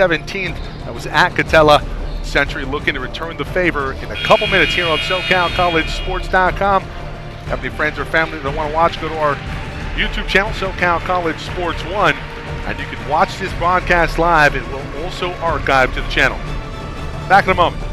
17th. That was at Katella. Century looking to return the favor in a couple minutes here on SoCalCollegeSports.com. Have any friends or family that want to watch, go to our YouTube channel, SoCal College Sports 1, and you can watch this broadcast live. It will also archive to the channel. Back in a moment.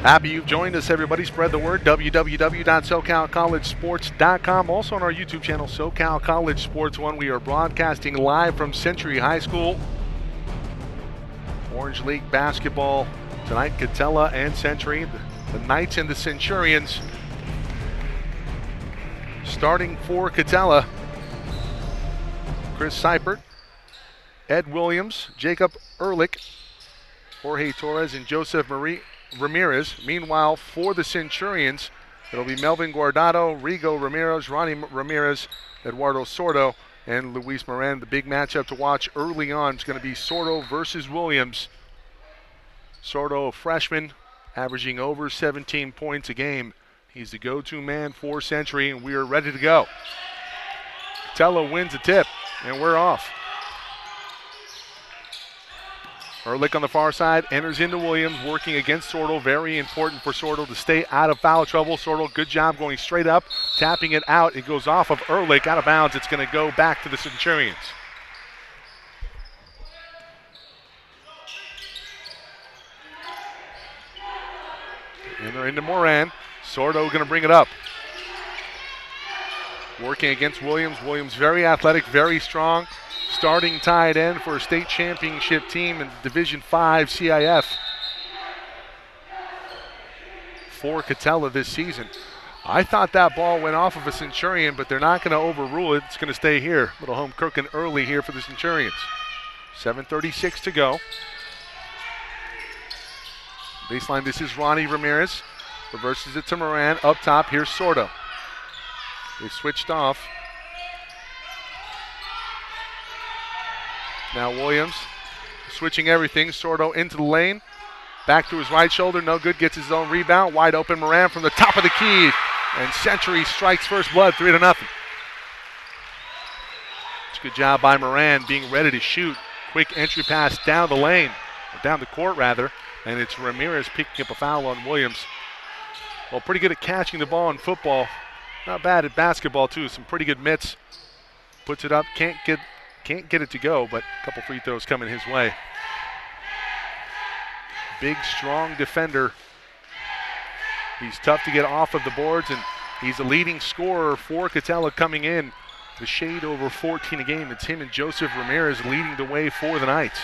Happy you've joined us, everybody. Spread the word. www.SoCalCollegeSports.com. Also on our YouTube channel, SoCal College Sports 1. We are broadcasting live from Century High School. Orange League basketball tonight. Katella and Century, the Knights and the Centurions. Starting for Katella, Chris Seipert, Ed Williams, Jacob Ehrlich, Jorge Torres, and Joseph Ramirez. Meanwhile, for the Centurions, it'll be Melvin Guardado, Rigo Ramirez, Ronnie Ramirez, Eduardo Sordo, and Luis Moran. The big matchup to watch early on is going to be Sordo versus Williams. Sordo, a freshman, averaging over 17 points a game. He's the go-to man for Century, and we are ready to go. Katella wins a tip, and we're off. Ehrlich on the far side, enters into Williams, working against Sordo. Very important for Sordo to stay out of foul trouble. Sordo, good job going straight up, tapping it out. It goes off of Ehrlich, out of bounds. It's going to go back to the Centurions. And they're into Moran. Sordo going to bring it up. Working against Williams. Williams very athletic, very strong. Starting tight end for a state championship team in Division 5 CIF for Katella this season. I thought that ball went off of a Centurion, but they're not going to overrule it. It's going to stay here. Little home cooking early here for the Centurions. 7:36 to go. Baseline, this is Ronnie Ramirez. Reverses it to Moran. Up top, here's Sordo. They switched off. Now Williams switching everything. Sordo into the lane. Back to his right shoulder. No good. Gets his own rebound. Wide open Moran from the top of the key. And Century strikes first blood, 3-0. It's a good job by Moran being ready to shoot. Quick entry pass down the lane. Or down the court, rather. And it's Ramirez picking up a foul on Williams. Well, pretty good at catching the ball in football. Not bad at basketball, too. Some pretty good mitts. Puts it up. Can't get it to go, but a couple free throws coming his way. Big, strong defender. He's tough to get off of the boards, and he's a leading scorer for Katella coming in. The shade over 14 a game. It's him and Joseph Ramirez leading the way for the Knights.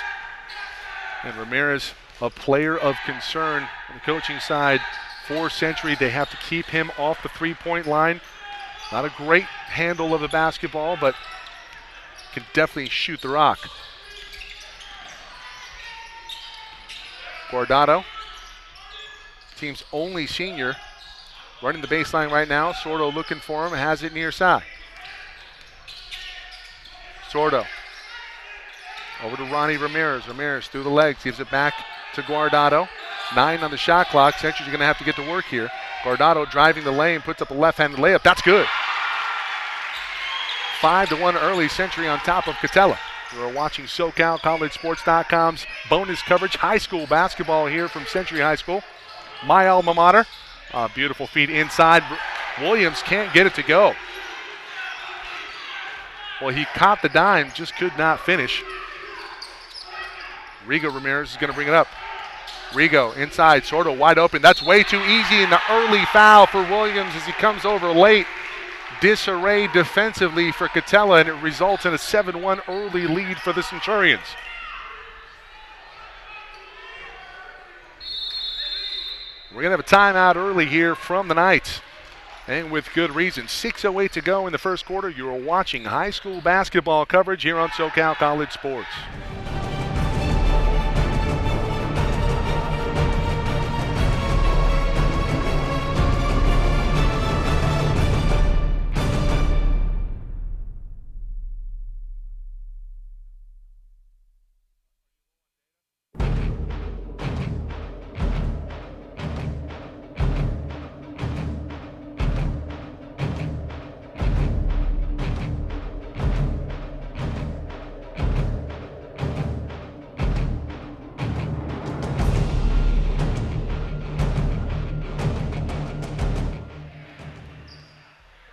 And Ramirez, a player of concern on the coaching side for Century. They have to keep him off the three-point line. Not a great handle of the basketball, but can definitely shoot the rock. Guardado, team's only senior, running the baseline right now. Sordo looking for him, has it near side. Sordo over to Ronnie Ramirez. Ramirez through the legs, gives it back to Guardado. 9 on the shot clock. Century's going to have to get to work here. Guardado driving the lane, puts up a left-handed layup. That's good. 5-1 early. Century on top of Katella. We're watching SoCalCollegeSports.com's bonus coverage. High school basketball here from Century High School. My alma mater. Beautiful feed inside. Williams can't get it to go. Well, he caught the dime, just could not finish. Rigo Ramirez is going to bring it up. Rigo inside, Sordo wide open. That's way too easy, and the early foul for Williams as he comes over late. Disarray defensively for Katella, and it results in a 7-1 early lead for the Centurions. We're going to have a timeout early here from the Knights, and with good reason. 6:08 to go in the first quarter. You are watching high school basketball coverage here on SoCal College Sports.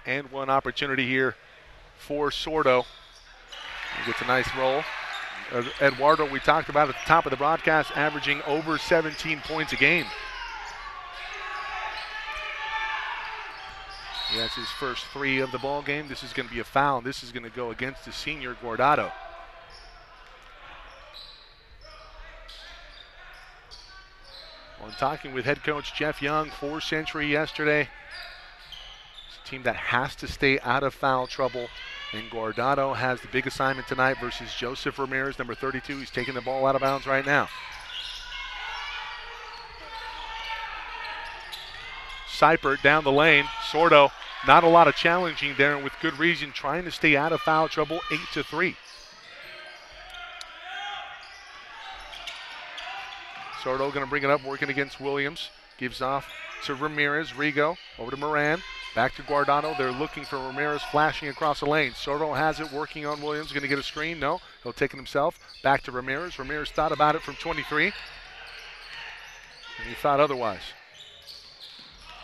And one opportunity here for Sordo. He gets a nice roll. Eduardo, we talked about at the top of the broadcast, averaging over 17 points a game. That's his first 3 of the ball game. This is going to be a foul. This is going to go against the senior Guardado. Well, talking with head coach Jeff Young for Century yesterday, team that has to stay out of foul trouble, and Guardado has the big assignment tonight versus Joseph Ramirez, number 32. He's taking the ball out of bounds right now. Seipert down the lane. Sordo, not a lot of challenging there, and with good reason, trying to stay out of foul trouble. 8-3. Sordo going to bring it up, working against Williams. Gives off to Ramirez. Rigo over to Moran. Back to Guardado. They're looking for Ramirez flashing across the lane. Sordo has it, working on Williams. Going to get a screen. No. He'll take it himself. Back to Ramirez. Ramirez thought about it from 23. And he thought otherwise.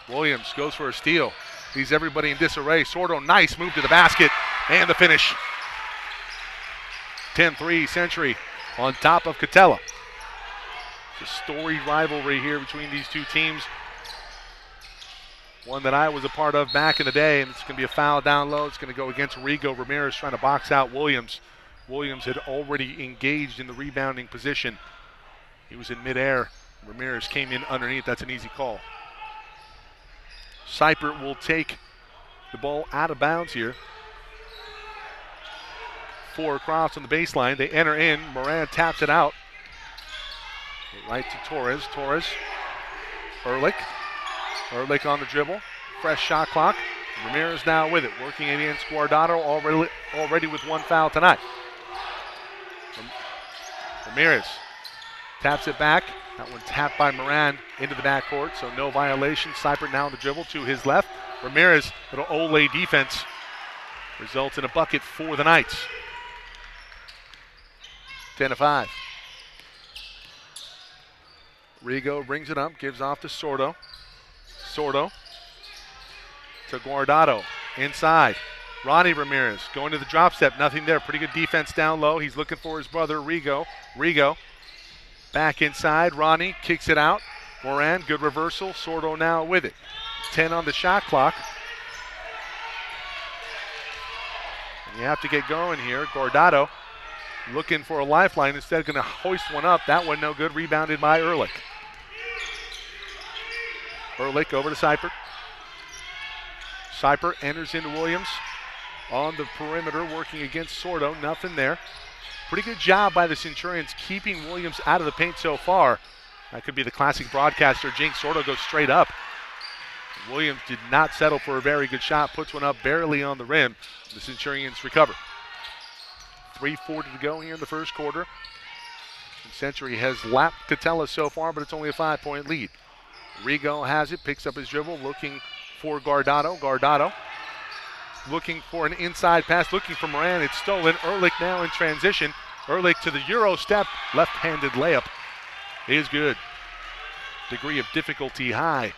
Williams goes for a steal. He's everybody in disarray. Sordo, nice move to the basket. And the finish. 10-3 Century on top of Katella. It's a storied rivalry here between these two teams. One that I was a part of back in the day, and it's going to be a foul down low. It's going to go against Rigo. Ramirez trying to box out Williams. Williams had already engaged in the rebounding position. He was in midair. Ramirez came in underneath. That's an easy call. Seipert will take the ball out of bounds here. 4 across on the baseline. They enter in. Moran taps it out. Right to Torres. Torres. Ehrlich. Ehrlich on the dribble. Fresh shot clock. Ramirez now with it, working against Guardado, already with one foul tonight. Ramirez taps it back. That one tapped by Moran into the backcourt, so no violation. Seipert now on the dribble to his left. Ramirez, little Ole defense, results in a bucket for the Knights. 10-5. Rigo brings it up, gives off to Sordo. Sordo to Guardado, inside. Ronnie Ramirez going to the drop step, nothing there. Pretty good defense down low. He's looking for his brother, Rigo. Rigo back inside. Ronnie kicks it out. Moran, good reversal. Sordo now with it. 10 on the shot clock. And you have to get going here. Guardado looking for a lifeline. Instead, going to hoist one up. That one no good. Rebounded by Ehrlich. Ehrlich over to Seipert. Seipert enters into Williams on the perimeter, working against Sordo. Nothing there. Pretty good job by the Centurions keeping Williams out of the paint so far. That could be the classic broadcaster jinx. Sordo goes straight up. Williams did not settle for a very good shot. Puts one up barely on the rim. The Centurions recover. 3:40 to go here in the first quarter. And Century has lapped Katella so far, but it's only a 5-point lead. Rigo has it, picks up his dribble, looking for Guardado. Guardado looking for an inside pass, looking for Moran. It's stolen. Ehrlich now in transition. Ehrlich to the Euro step. Left-handed layup is good. Degree of difficulty high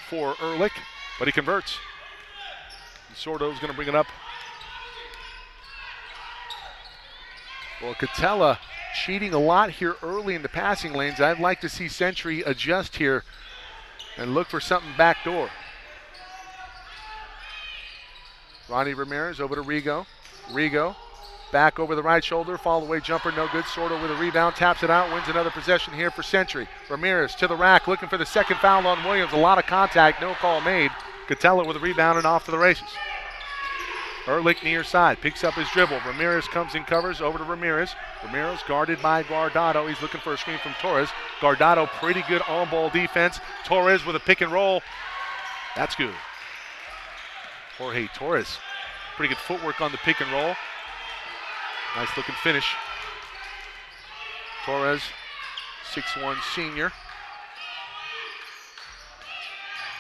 for Ehrlich, but he converts. Sordo's going to bring it up. Well, Katella cheating a lot here early in the passing lanes. I'd like to see Century adjust here and look for something backdoor. Ronnie Ramirez over to Rigo. Rigo back over the right shoulder, fall away jumper, no good. Sordo with a rebound, taps it out, wins another possession here for Century. Ramirez to the rack, looking for the second foul on Williams. A lot of contact, no call made. Katella with a rebound and off to the races. Ehrlich near side, picks up his dribble. Ramirez comes and covers, over to Ramirez. Ramirez guarded by Guardado. He's looking for a screen from Torres. Guardado, pretty good on-ball defense. Torres with a pick and roll. That's good. Jorge Torres, pretty good footwork on the pick and roll. Nice looking finish. Torres, 6'1" senior.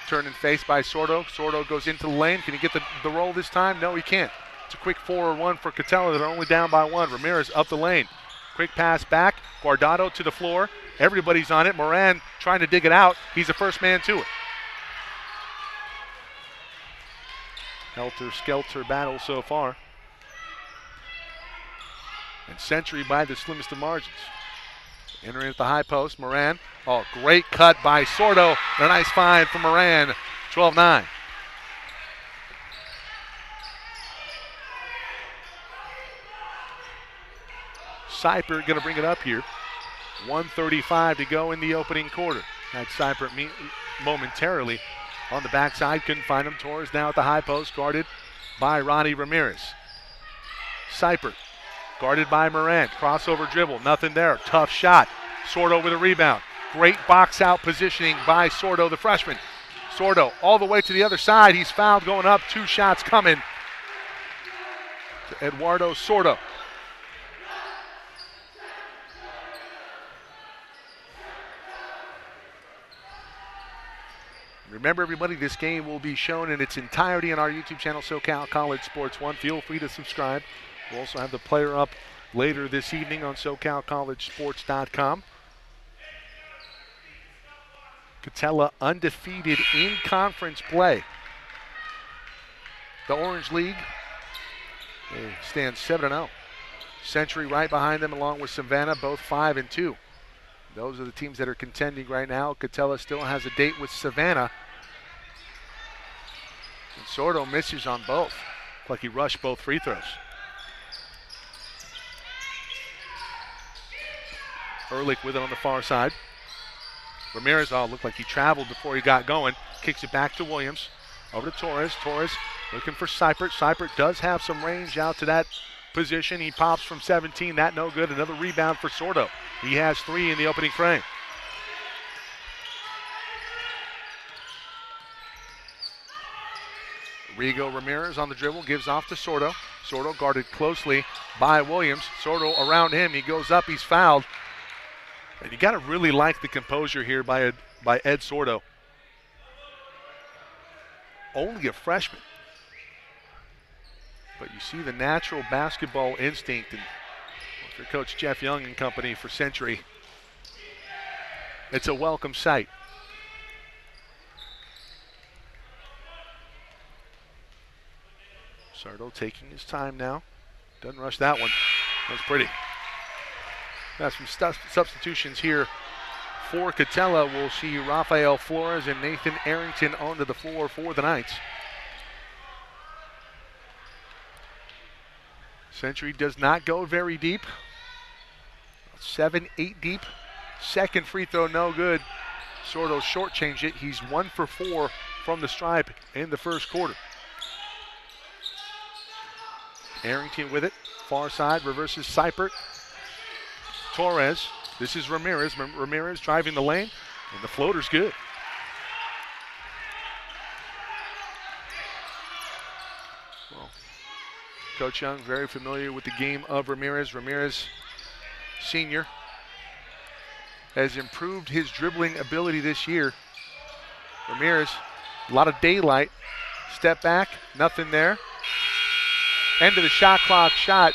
Turn and face by Sordo. Sordo goes into the lane. Can he get the roll this time? No, he can't. It's a quick 4-1 for Katella. They're only down by 1. Ramirez up the lane. Quick pass back. Guardado to the floor. Everybody's on it. Moran trying to dig it out. He's the first man to it. Helter-skelter battle so far. And Century by the slimmest of margins. Entering at the high post, Moran. Oh, great cut by Sordo. And a nice find for Moran. 12-9. Seipert going to bring it up here. 1:35 to go in the opening quarter. Had Seipert momentarily on the backside. Couldn't find him. Torres now at the high post, guarded by Ronnie Ramirez. Seipert guarded by Moran. Crossover dribble. Nothing there. Tough shot. Sordo with a rebound. Great box out positioning by Sordo, the freshman. Sordo all the way to the other side. He's fouled going up. 2 shots coming to Eduardo Sordo. Remember, everybody, this game will be shown in its entirety on our YouTube channel, SoCal College Sports 1. Feel free to subscribe. We'll also have the player up later this evening on SoCalCollegeSports.com. Katella undefeated in conference play. The Orange League stands 7-0. Century right behind them along with Savannah, both 5-2. Those are the teams that are contending right now. Katella still has a date with Savannah. And Sordo misses on both. Looks like he rushed both free throws. Ehrlich with it on the far side. Ramirez, looked like he traveled before he got going. Kicks it back to Williams. Over to Torres. Torres looking for Seipert. Seipert does have some range out to that position. He pops from 17. That no good. Another rebound for Sordo. He has 3 in the opening frame. Rigo Ramirez on the dribble, gives off to Sordo. Sordo guarded closely by Williams. Sordo around him, he goes up, he's fouled. And you got to really like the composure here by Ed Sordo. Only a freshman. But you see the natural basketball instinct, and for Coach Jeff Young and company for Century, it's a welcome sight. Sordo taking his time now. Doesn't rush that one. That's pretty. That's some substitutions here for Katella. We'll see Rafael Flores and Nathan Arrington onto the floor for the Knights. Century does not go very deep. 7-8 deep. Second free throw, no good. Sordo shortchanged it. He's 1 for 4 from the stripe in the first quarter. Arrington with it. Far side, reverses Seipert. Torres. This is Ramirez. Ramirez driving the lane, and the floater's good. Well, Coach Young very familiar with the game of Ramirez. Ramirez, senior, has improved his dribbling ability this year. Ramirez, a lot of daylight. Step back, nothing there. End of the shot clock shot.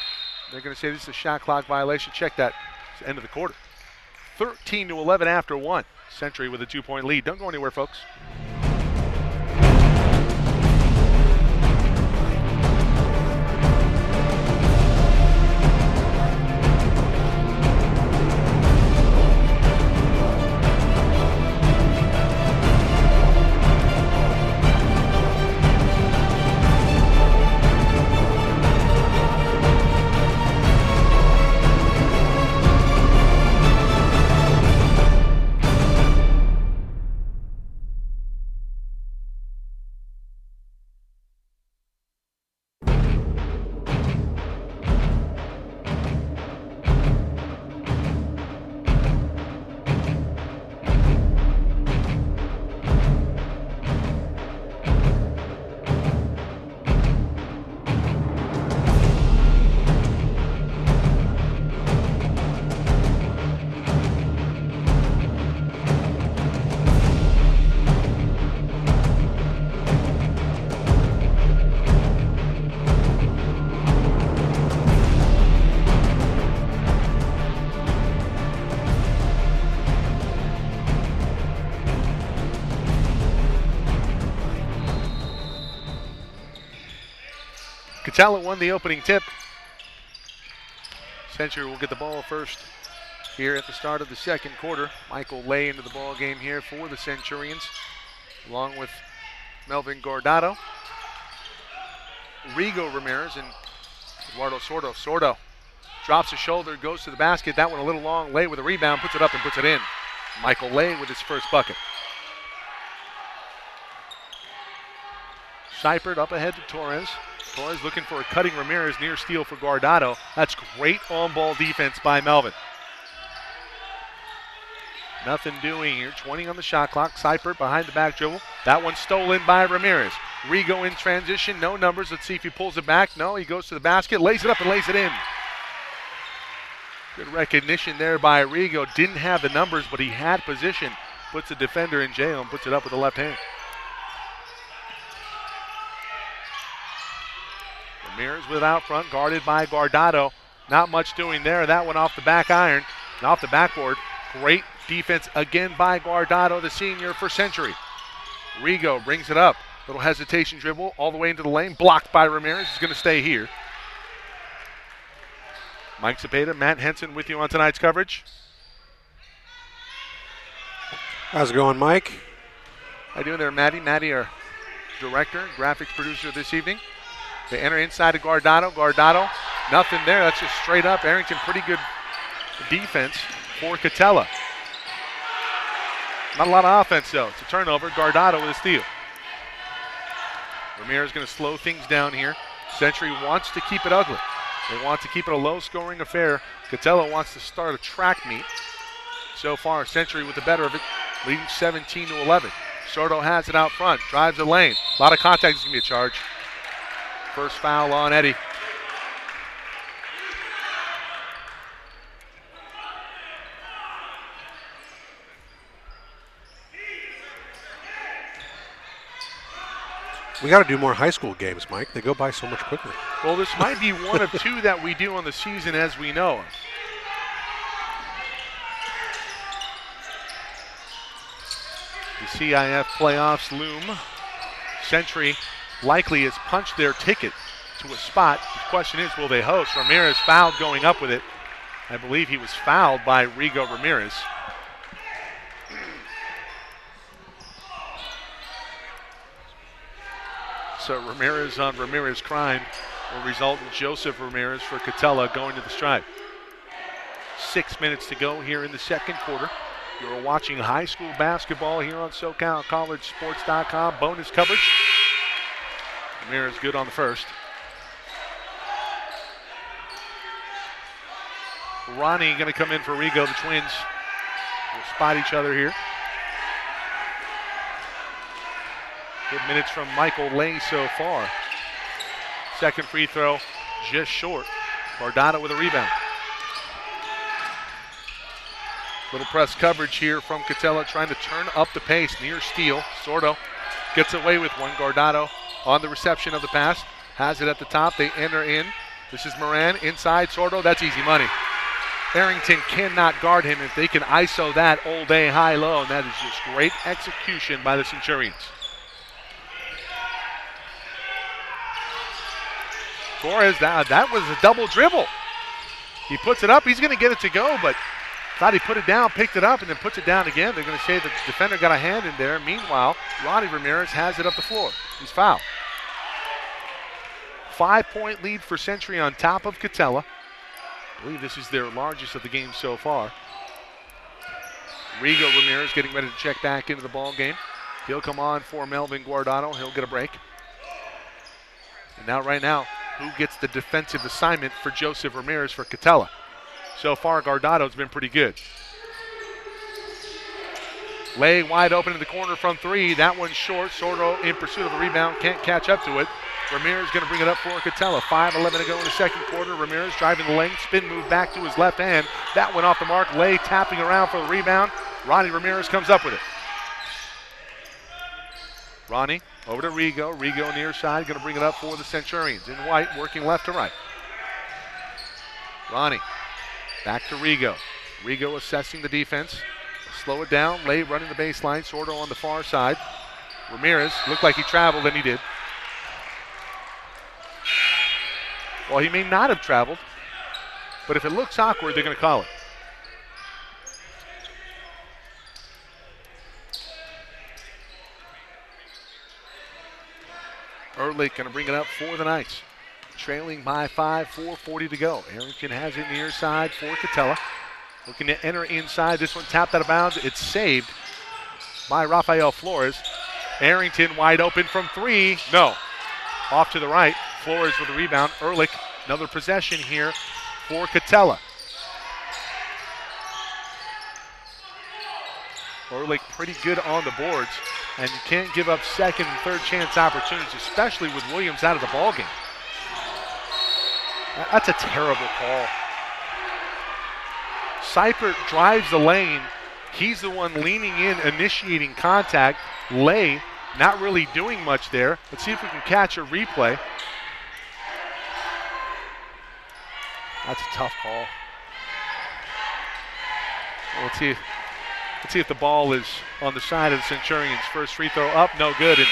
They're going to say this is a shot clock violation. Check that. It's the end of the quarter. 13-11 after 1. Century with a 2-point lead. Don't go anywhere, folks. Katella won the opening tip. Century will get the ball first here at the start of the second quarter. Michael Lay into the ball game here for the Centurions, along with Melvin Guardado, Rigo Ramirez, and Eduardo Sordo. Sordo drops his shoulder, goes to the basket. That one a little long. Lay with a rebound, puts it up and puts it in. Michael Lay with his first bucket. Seipert up ahead to Torres. Torres looking for a cutting Ramirez, near steal for Guardado. That's great on-ball defense by Melvin. Nothing doing here. 20 on the shot clock. Seipert behind the back dribble. That one stolen by Ramirez. Rigo in transition. No numbers. Let's see if he pulls it back. No, he goes to the basket, lays it up and lays it in. Good recognition there by Rigo. Didn't have the numbers, but he had position. Puts the defender in jail and puts it up with the left hand. Ramirez with out front, guarded by Guardado. Not much doing there. That one off the back iron and off the backboard. Great defense again by Guardado, the senior for Century. Rigo brings it up. Little hesitation dribble all the way into the lane. Blocked by Ramirez. He's going to stay here. Mike Cepeda, Matt Henson with you on tonight's coverage. How's it going, Mike? How you doing there, Matty? Matty, our director, graphics producer this evening. They enter inside to Guardado. Guardado, nothing there. That's just straight up. Arrington, pretty good defense for Katella. Not a lot of offense, though. It's a turnover. Guardado with a steal. Ramirez going to slow things down here. Century wants to keep it ugly. They want to keep it a low-scoring affair. Katella wants to start a track meet. So far, Century with the better of it, leading 17-11. Sordo has it out front, drives the lane. A lot of contact, is going to be a charge. First foul on Eddie. We got to do more high school games, Mike. They go by so much quicker. Well, this might be one of two that we do on the season as we know of. The CIF playoffs loom. Century likely has punched their ticket to a spot. The question is, will they host? Ramirez fouled going up with it. I believe he was fouled by Rigo Ramirez. So Ramirez on Ramirez crime will result in Joseph Ramirez for Katella going to the stripe. 6 minutes to go here in the second quarter. You're watching high school basketball here on SoCalCollegeSports.com. Bonus coverage. Ramirez good on the first. Ronnie going to come in for Rigo. The Twins will spot each other here. Good minutes from Michael Lay so far. Second free throw, just short. Guardado with a rebound. Little press coverage here from Katella, trying to turn up the pace near steal. Sordo gets away with one. Guardado on the reception of the pass. Has it at the top. They enter in. This is Moran inside. Sordo, that's easy money. Arrington cannot guard him if they can ISO that all day high-low, and that is just great execution by the Centurions. Torres, that was a double dribble. He puts it up. He's going to get it to go, but thought he put it down, picked it up, and then puts it down again. They're going to say the defender got a hand in there. Meanwhile, Ronnie Ramirez has it up the floor. He's fouled. 5-point lead for Century on top of Katella. I believe this is their largest of the game so far. Rigo Ramirez getting ready to check back into the ball game. He'll come on for Melvin Guardado. He'll get a break. And now, right now, who gets the defensive assignment for Joseph Ramirez for Katella? So far, Guardado's been pretty good. Lay wide open in the corner from three. That one's short. Sordo in pursuit of a rebound. Can't catch up to it. Ramirez going to bring it up for Katella. 5:11 to go in the second quarter. Ramirez driving the lane. Spin move back to his left hand. That went off the mark. Lay tapping around for the rebound. Ronnie Ramirez comes up with it. Ronnie over to Rigo. Rigo near side. Going to bring it up for the Centurions. In white, working left to right. Ronnie back to Rigo. Rigo assessing the defense. Slow it down. Lay running the baseline. Sordo on the far side. Ramirez looked like he traveled, and he did. Well, he may not have traveled, but if it looks awkward, they're going to call it. Ehrlich going to bring it up for the Knights. Trailing by 5, 4:40 to go. Arrington has it near side for Katella. Looking to enter inside. This one tapped out of bounds. It's saved by Rafael Flores. Arrington wide open from three. No. Off to the right. Flores with the rebound. Ehrlich, another possession here for Katella. Ehrlich pretty good on the boards, and you can't give up second and third chance opportunities, especially with Williams out of the ballgame. That's a terrible call. Seipert drives the lane. He's the one leaning in, initiating contact. Lay not really doing much there. Let's see if we can catch a replay. That's a tough call. Well, let's see if the ball is on the side of the Centurions. First free throw up, no good. And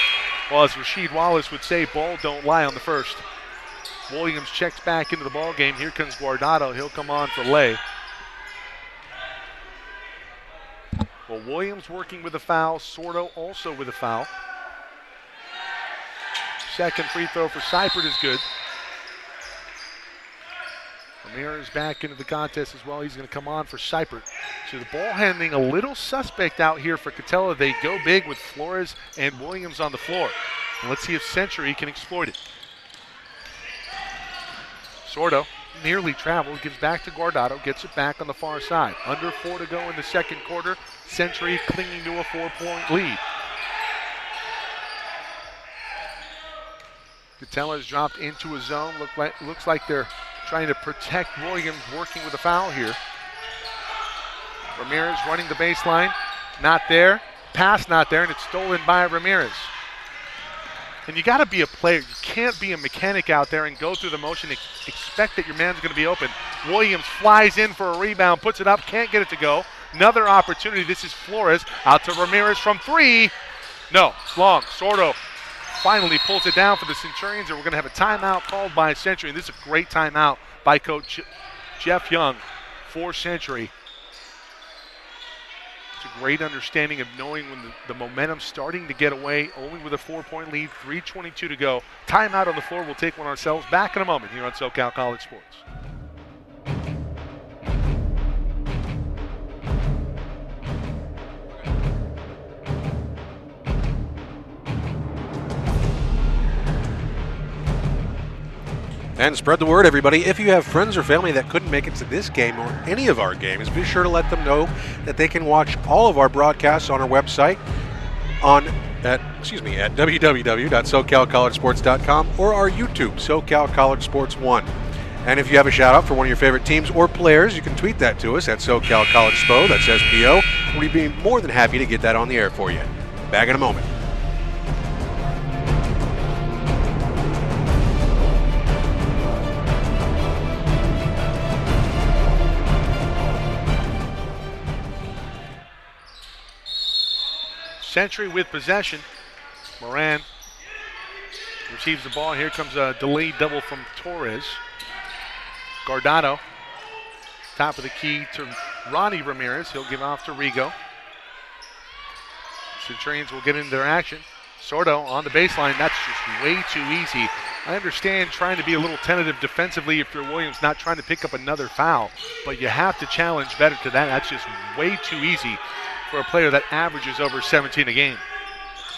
well, as Rasheed Wallace would say, ball don't lie on the first. Williams checks back into the ball game. Here comes Guardado. He'll come on for Lay. Well, Williams working with a foul. Sordo also with a foul. Second free throw for Seipert is good. Ramirez back into the contest as well. He's going to come on for Seipert. So the ball handling a little suspect out here for Katella. They go big with Flores and Williams on the floor. And let's see if Century can exploit it. Sordo nearly traveled, gives back to Guardado, gets it back on the far side. Under 4 to go in the second quarter. Century clinging to a 4-point lead. Katella is dropped into a zone. Looks like they're trying to protect Williams, working with a foul here. Ramirez running the baseline. Not there. Pass not there, and it's stolen by Ramirez. And you got to be a player. You can't be a mechanic out there and go through the motion and expect that your man's going to be open. Williams flies in for a rebound, puts it up, can't get it to go. Another opportunity. This is Flores out to Ramirez from three. No, it's long. Sordo finally pulls it down for the Centurions, and we're going to have a timeout called by Century. And this is a great timeout by Coach Jeff Young for Century. It's a great understanding of knowing when the momentum's starting to get away, only with a 4-point lead, 3:22 to go. Timeout on the floor. We'll take one ourselves. Back in a moment here on SoCal College Sports. And spread the word, everybody. If you have friends or family that couldn't make it to this game or any of our games, be sure to let them know that they can watch all of our broadcasts on our website at www.socalcollegesports.com or our YouTube, SoCal College Sports 1. And if you have a shout out for one of your favorite teams or players, you can tweet that to us at SoCal College SPO, that's SPO. We'd be more than happy to get that on the air for you. Back in a moment. Century with possession. Moran receives the ball. Here comes a delayed double from Torres. Guardado, top of the key to Ronnie Ramirez. He'll give off to Rigo. Centurions will get into their action. Sordo on the baseline. That's just way too easy. I understand trying to be a little tentative defensively if you're Williams, not trying to pick up another foul, but you have to challenge better to that. That's just way too easy for a player that averages over 17 a game.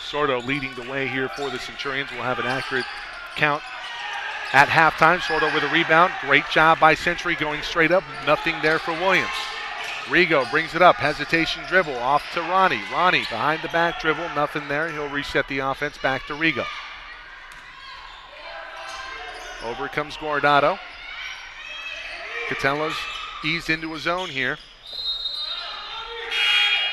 Sordo leading the way here for the Centurions. We'll have an accurate count at halftime. Sordo with a rebound. Great job by Century going straight up. Nothing there for Williams. Rigo brings it up. Hesitation dribble off to Ronnie. Ronnie behind the back dribble. Nothing there. He'll reset the offense back to Rigo. Over comes Guardado. Catella's eased into a zone here.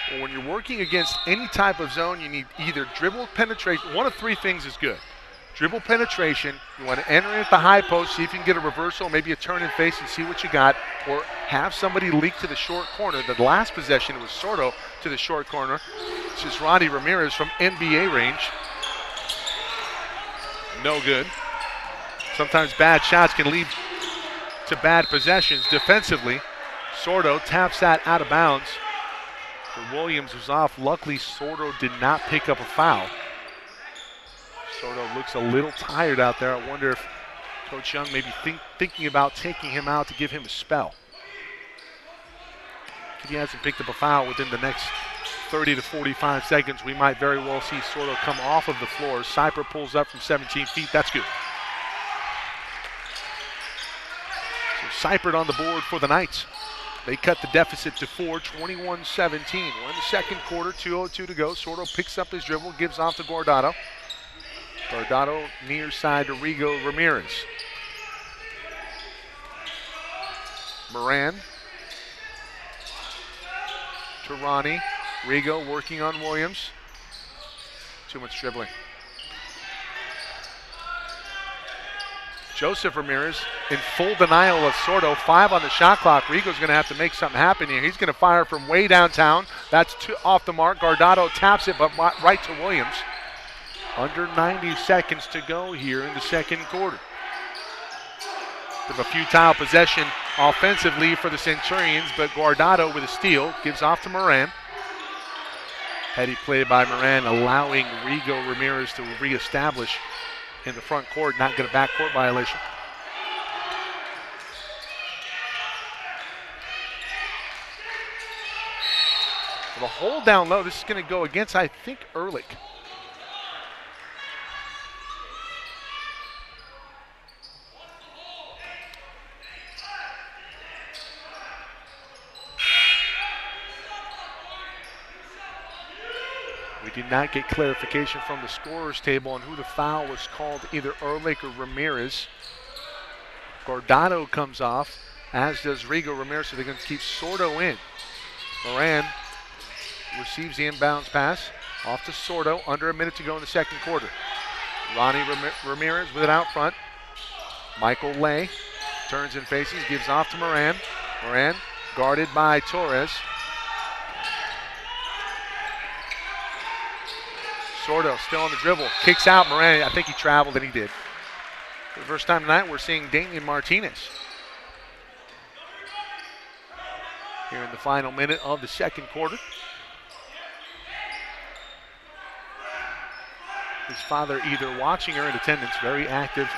Well, when you're working against any type of zone, you need either dribble penetration. One of three things is good. Dribble penetration. You want to enter in at the high post, see if you can get a reversal, maybe a turn and face and see what you got, or have somebody leak to the short corner. The last possession, it was Sordo to the short corner. This is Ronnie Ramirez from NBA range. No good. Sometimes bad shots can lead to bad possessions defensively. Sordo taps that out of bounds. Williams was off. Luckily, Sordo did not pick up a foul. Sordo looks a little tired out there. I wonder if Coach Young may be thinking about taking him out to give him a spell. If he hasn't picked up a foul within the next 30 to 45 seconds, we might very well see Sordo come off of the floor. Cyper pulls up from 17 feet. That's good. So Cypert on the board for the Knights. They cut the deficit to 4, 21-17. We're in the second quarter, 2:02 to go. Sordo picks up his dribble, gives off to Guardado. Guardado near side to Rigo Ramirez. Moran to Ronnie. Rigo working on Williams. Too much dribbling. Joseph Ramirez in full denial of Sordo. 5 on the shot clock. Rigo's going to have to make something happen here. He's going to fire from way downtown. That's off the mark. Guardado taps it, but right to Williams. Under 90 seconds to go here in the second quarter. With a futile possession offensively for the Centurions, but Guardado with a steal gives off to Moran. Heady play by Moran, allowing Rigo Ramirez to reestablish in the front court, not get a backcourt violation. With a hold down low, this is going to go against, I think, Ehrlich. We did not get clarification from the scorer's table on who the foul was called, either Ehrlich or Ramirez. Guardado comes off, as does Rigo. Ramirez, so they're going to keep Sordo in. Moran receives the inbounds pass off to Sordo. Under a minute to go in the second quarter. Ronnie Ramirez with it out front. Michael Lay turns and faces, gives off to Moran. Moran guarded by Torres. Sordo still on the dribble, kicks out Moran. I think he traveled, and he did. For the first time tonight, we're seeing Damian Martinez here in the final minute of the second quarter. His father either watching or in attendance, very active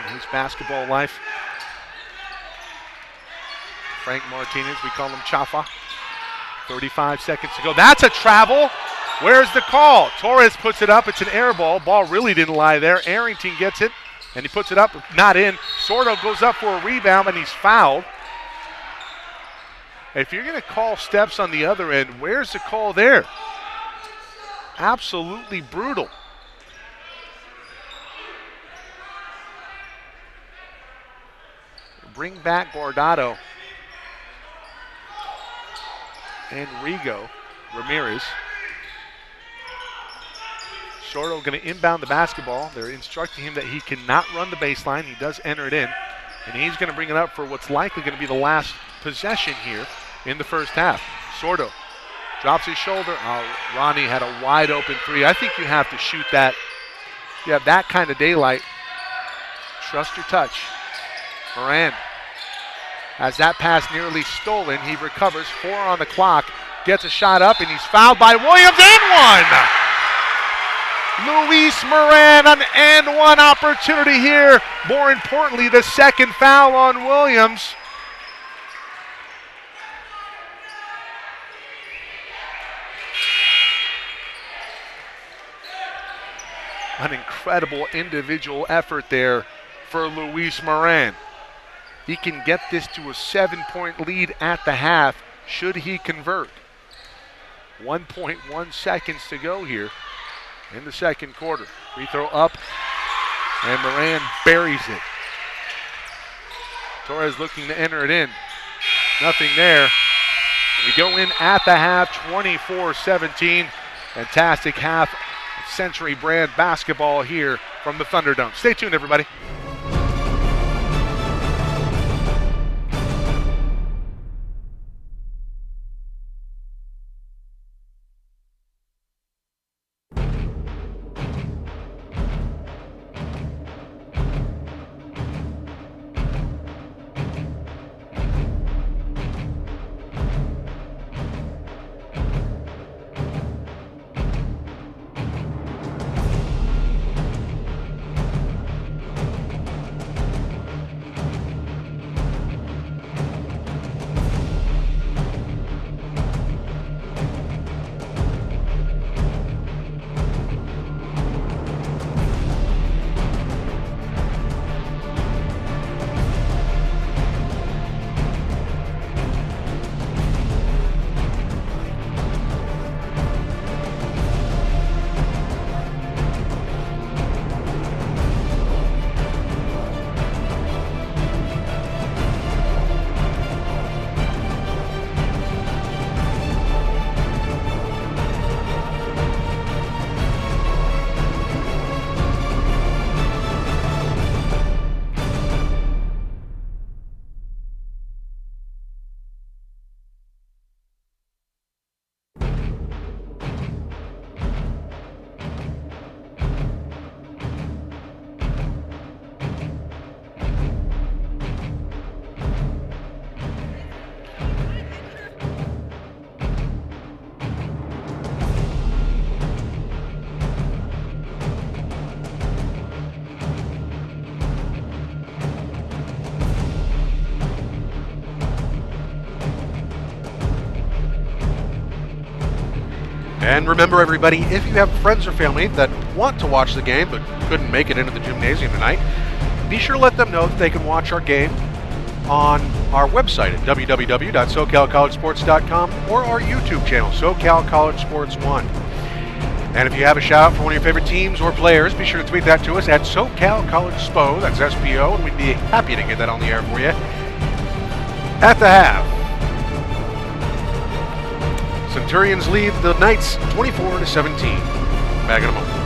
in his basketball life. Frank Martinez, we call him Chafa. 35 seconds to go. That's a travel. Where's the call? Torres puts it up. It's an air ball. Ball really didn't lie there. Arrington gets it, and he puts it up. Not in. Sordo goes up for a rebound, and he's fouled. If you're going to call steps on the other end, where's the call there? Absolutely brutal. Bring back Guardado and Rigo. Ramirez. Sordo going to inbound the basketball. They're instructing him that he cannot run the baseline. He does enter it in, and he's going to bring it up for what's likely going to be the last possession here in the first half. Sordo drops his shoulder. Oh, Ronnie had a wide open three. I think you have to shoot that. You have that kind of daylight. Trust your touch. Moran has that pass nearly stolen. He recovers. 4 on the clock. Gets a shot up, and he's fouled by Williams, and one! Luis Moran, an and one opportunity here. More importantly, the second foul on Williams. An incredible individual effort there for Luis Moran. He can get this to a 7-point lead at the half should he convert. 1.1 seconds to go here in the second quarter. Free throw up, and Moran buries it. Torres looking to enter it in. Nothing there. We go in at the half, 24-17. Fantastic half of Century brand basketball here from the Thunderdome. Stay tuned, everybody. And remember, everybody, if you have friends or family that want to watch the game but couldn't make it into the gymnasium tonight, be sure to let them know that they can watch our game on our website at www.socalcollegesports.com or our YouTube channel, SoCal College Sports 1. And if you have a shout out for one of your favorite teams or players, be sure to tweet that to us at SoCal College SPO, that's SPO, and we'd be happy to get that on the air for you. At the half, Centurions lead the Knights 24-17. Back in a moment.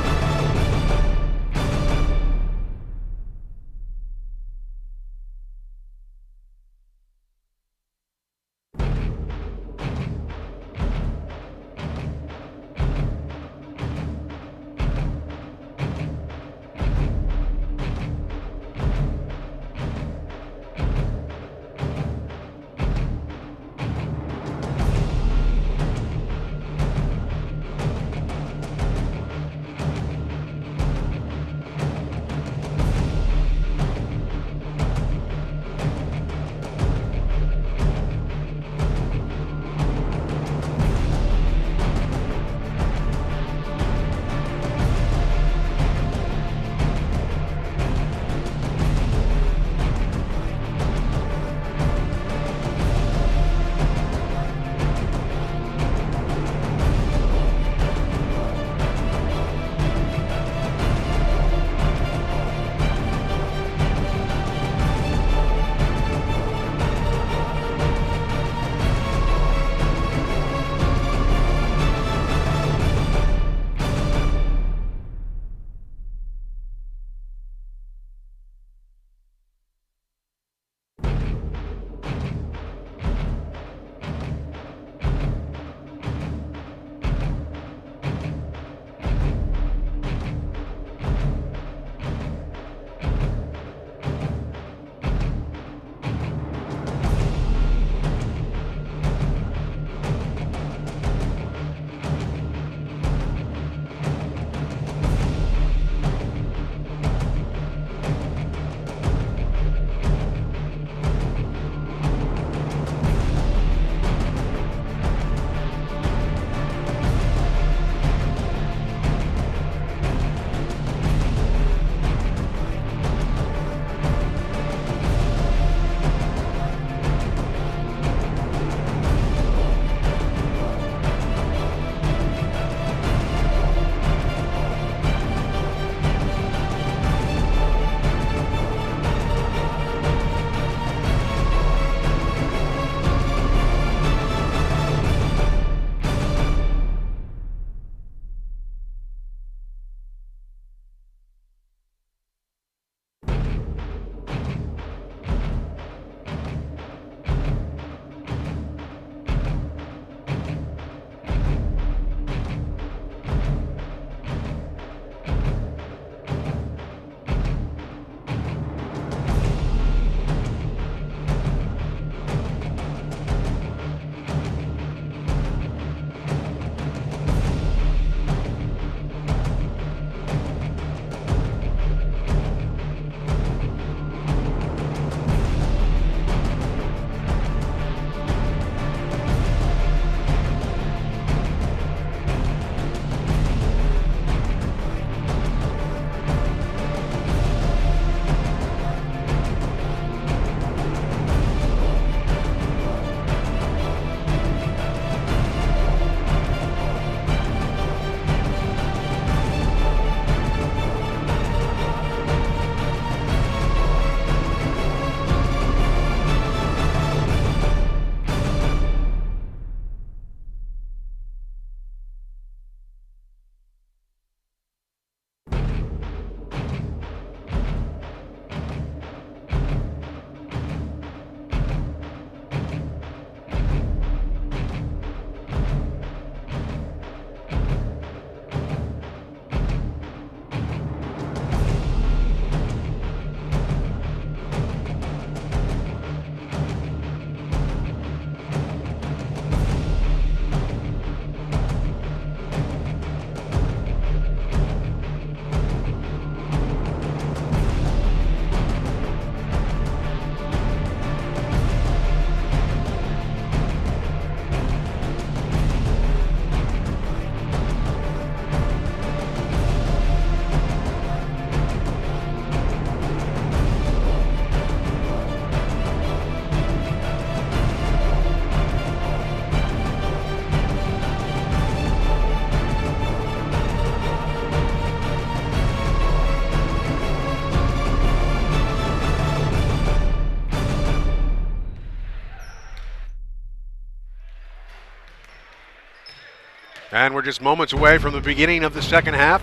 And we're just moments away from the beginning of the second half.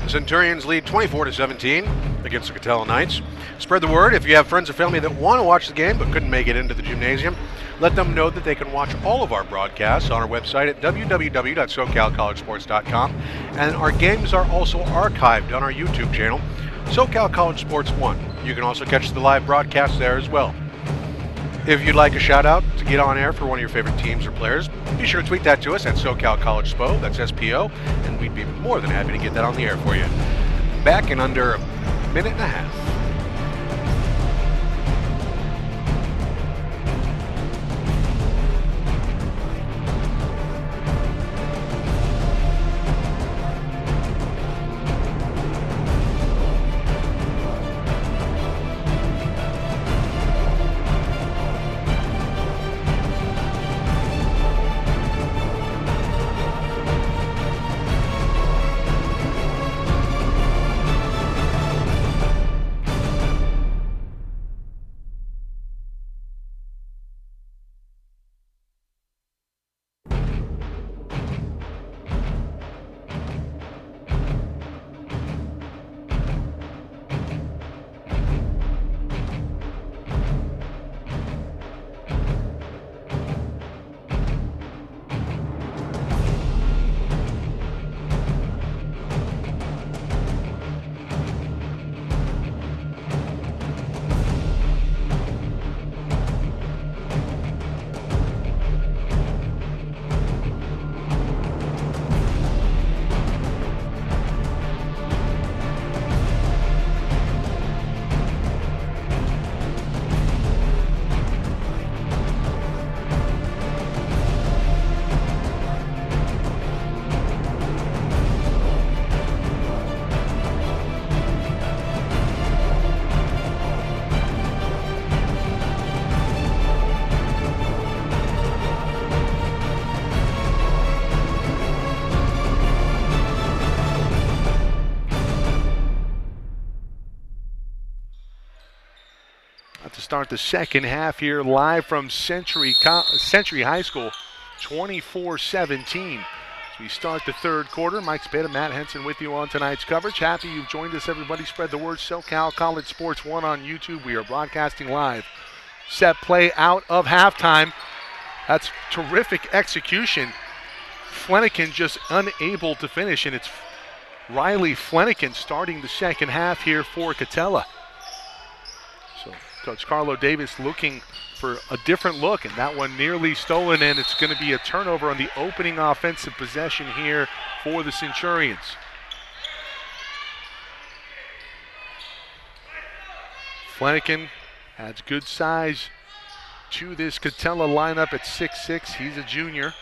The Centurions lead 24-17 against the Katella Knights. Spread the word. If you have friends or family that want to watch the game but couldn't make it into the gymnasium, let them know that they can watch all of our broadcasts on our website at www.socalcollegesports.com. And our games are also archived on our YouTube channel, SoCal College Sports 1. You can also catch the live broadcast there as well. If you'd like a shout out to get on air for one of your favorite teams or players, be sure to tweet that to us at SoCal College SPO, that's SPO, and we'd be more than happy to get that on the air for you. Back in under a minute and a half. To start the second half here live from Century High School, 24-17. As we start the third quarter, Mike Spada, Matt Henson with you on tonight's coverage. Happy you've joined us, everybody. Spread the word. SoCal College Sports 1 on YouTube. We are broadcasting live. Set play out of halftime. That's terrific execution. Flanagan just unable to finish, and it's Riley Flanagan starting the second half here for Katella. Coach Carlo Davis looking for a different look, and that one nearly stolen, and it's going to be a turnover on the opening offensive possession here for the Centurions. Flanagan adds good size to this Katella lineup at 6'6". He's a junior.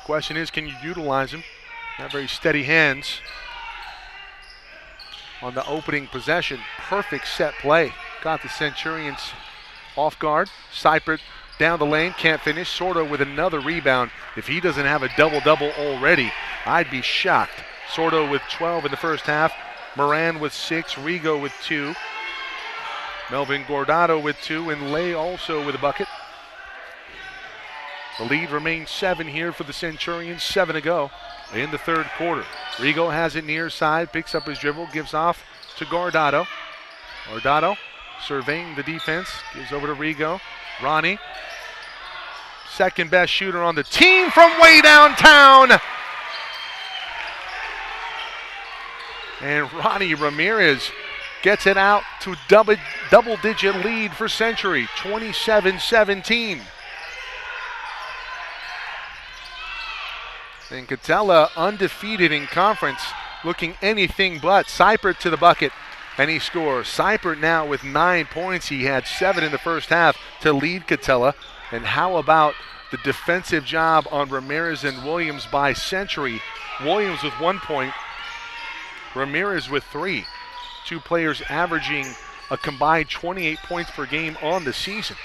Question is, can you utilize him? Not very steady hands on the opening possession. Perfect set play. Got the Centurions off guard. Seipert down the lane, can't finish. Sordo with another rebound. If he doesn't have a double-double already, I'd be shocked. Sordo with 12 in the first half. Moran with 6, Rigo with 2. Melvin Gordado with 2, and Lay also with a bucket. The lead remains 7 here for the Centurions, 7 to go in the third quarter. Rigo has it near side, picks up his dribble, gives off to Gordado. Gordado surveying the defense, gives over to Rigo. Ronnie, second best shooter on the team from way downtown. And Ronnie Ramirez gets it out to double-digit lead for Century, 27-17. And Katella undefeated in conference, looking anything but. Seipert to the bucket, and he scores. Seipert now with 9 points. He had 7 in the first half to lead Katella. And how about the defensive job on Ramirez and Williams by Century? Williams with 1 point, Ramirez with 3. Two players averaging a combined 28 points per game on the season.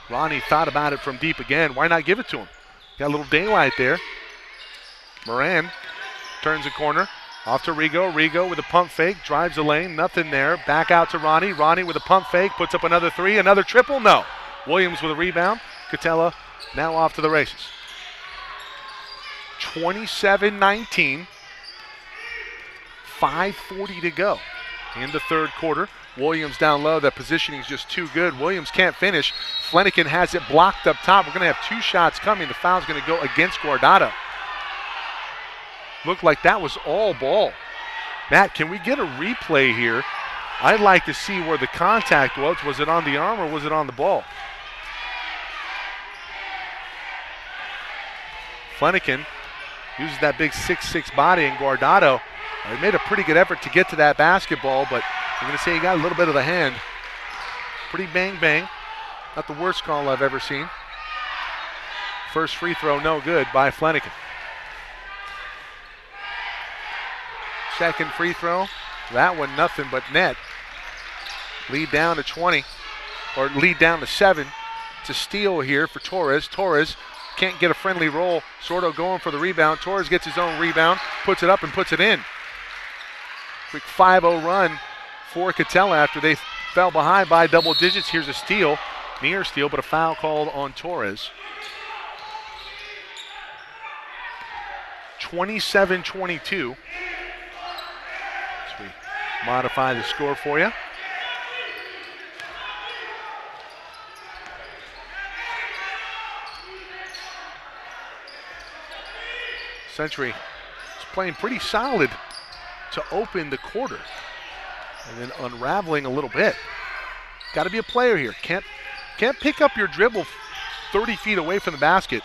Ronnie thought about it from deep again. Why not give it to him? Got a little daylight there. Moran turns the corner. Off to Rigo. Rigo with a pump fake. Drives the lane. Nothing there. Back out to Ronnie. Ronnie with a pump fake. Puts up another 3. Another triple. No. Williams with a rebound. Katella now off to the races. 27-19. 5:40 to go in the third quarter. Williams down low. That positioning is just too good. Williams can't finish. Flanagan has it blocked up top. We're going to have 2 shots coming. The foul's going to go against Guardado. Looked like that was all ball. Matt, can we get a replay here? I'd like to see where the contact was. Was it on the arm or was it on the ball? Flanagan uses that big 6'6" body, and Guardado he made a pretty good effort to get to that basketball, but I'm going to say he got a little bit of the hand. Pretty bang. Not the worst call I've ever seen. First free throw, no good by Flanagan. Second free throw, that one nothing but net. Lead down to 20, or lead down to 7. It's a steal here for Torres. Torres can't get a friendly roll. Sordo going for the rebound. Torres gets his own rebound, puts it up and puts it in. Quick 5-0 run for Katella after they fell behind by double digits. Here's a steal, near steal, but a foul called on Torres. 27-22. As we modify the score for you. Century is playing pretty solid to open the quarter and then unraveling a little bit. Got to be a player here. Can't pick up your dribble 30 feet away from the basket.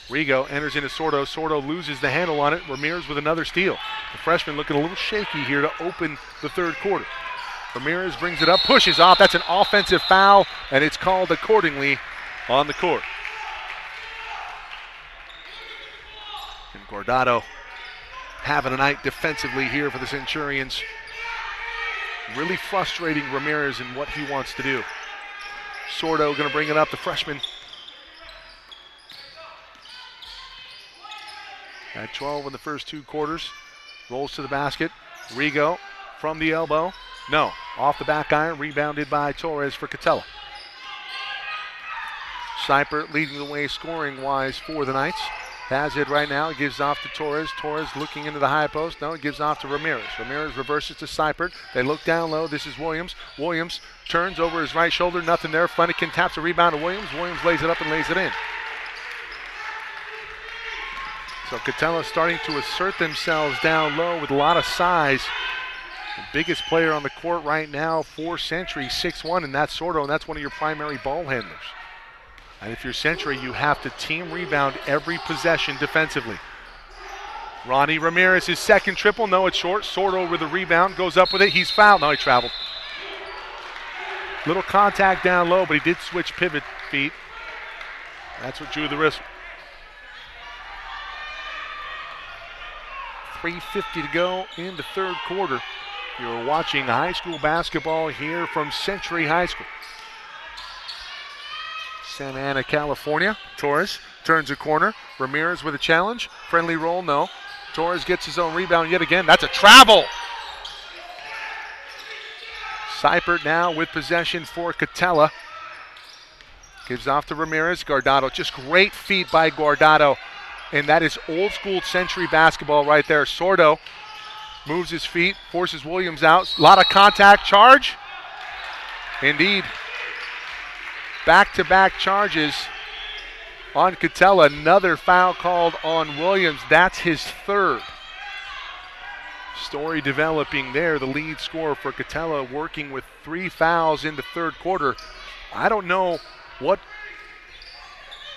Rigo enters into Sordo. Sordo loses the handle on it. Ramirez with another steal. The freshman looking a little shaky here to open the third quarter. Ramirez brings it up, pushes off. That's an offensive foul, and it's called accordingly on the court. And Guardado having a night defensively here for the Centurions. Really frustrating Ramirez in what he wants to do. Sordo going to bring it up, the freshman. At 12 in the first 2 quarters. Rolls to the basket. Rigo from the elbow. No, off the back iron, rebounded by Torres for Katella. Seipert leading the way scoring-wise for the Knights. Has it right now, gives off to Torres. Torres looking into the high post. No, it gives off to Ramirez. Ramirez reverses to Seipert. They look down low. This is Williams. Williams turns over his right shoulder. Nothing there. Flanagan taps a rebound to Williams. Williams lays it up and lays it in. So Katella starting to assert themselves down low with a lot of size. The biggest player on the court right now for Century, 6'1", and that's Sordo, and that's one of your primary ball handlers. And if you're Century, you have to team rebound every possession defensively. Ronnie Ramirez, his second triple. No, it's short. Sordo with the rebound, goes up with it. He's fouled. No, he traveled. Little contact down low, but he did switch pivot feet. That's what drew the whistle. 3:50 to go in the third quarter. You're watching high school basketball here from Century High School. Santa Ana, California. Torres turns a corner. Ramirez with a challenge. Friendly roll, no. Torres gets his own rebound yet again. That's a travel. Seipert now with possession for Katella. Gives off to Ramirez. Guardado, just great feet by Guardado. And that is old school Century basketball right there. Sordo moves his feet, forces Williams out. A lot of contact, charge. Indeed. Back-to-back charges on Katella. Another foul called on Williams. That's his third. Story developing there. The lead scorer for Katella working with 3 fouls in the third quarter. I don't know what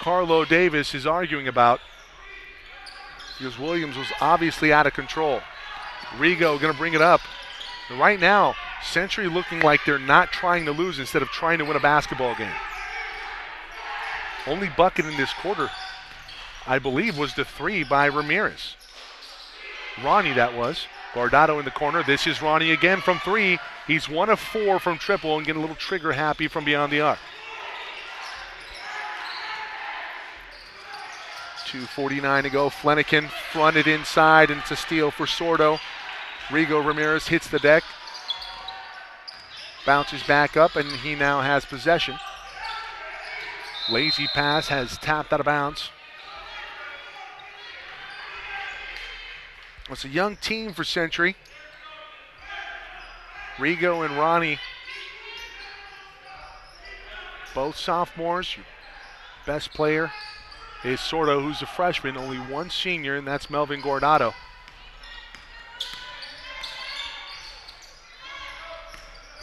Carlo Davis is arguing about, because Williams was obviously out of control. Rigo going to bring it up. And right now, Century looking like they're not trying to lose instead of trying to win a basketball game. Only bucket in this quarter, I believe, was the 3 by Ramirez. Ronnie, that was. Guardado in the corner. This is Ronnie again from 3. He's 1 of 4 from triple and getting a little trigger happy from beyond the arc. 2:49 to go. Flanagan fronted inside, and it's a steal for Sordo. Rigo Ramirez hits the deck. Bounces back up, and he now has possession. Lazy pass has tapped out of bounds. It's a young team for Century. Rigo and Ronnie, both sophomores. Your best player is Sordo, who's a freshman, only one senior, and that's Melvin Guardado.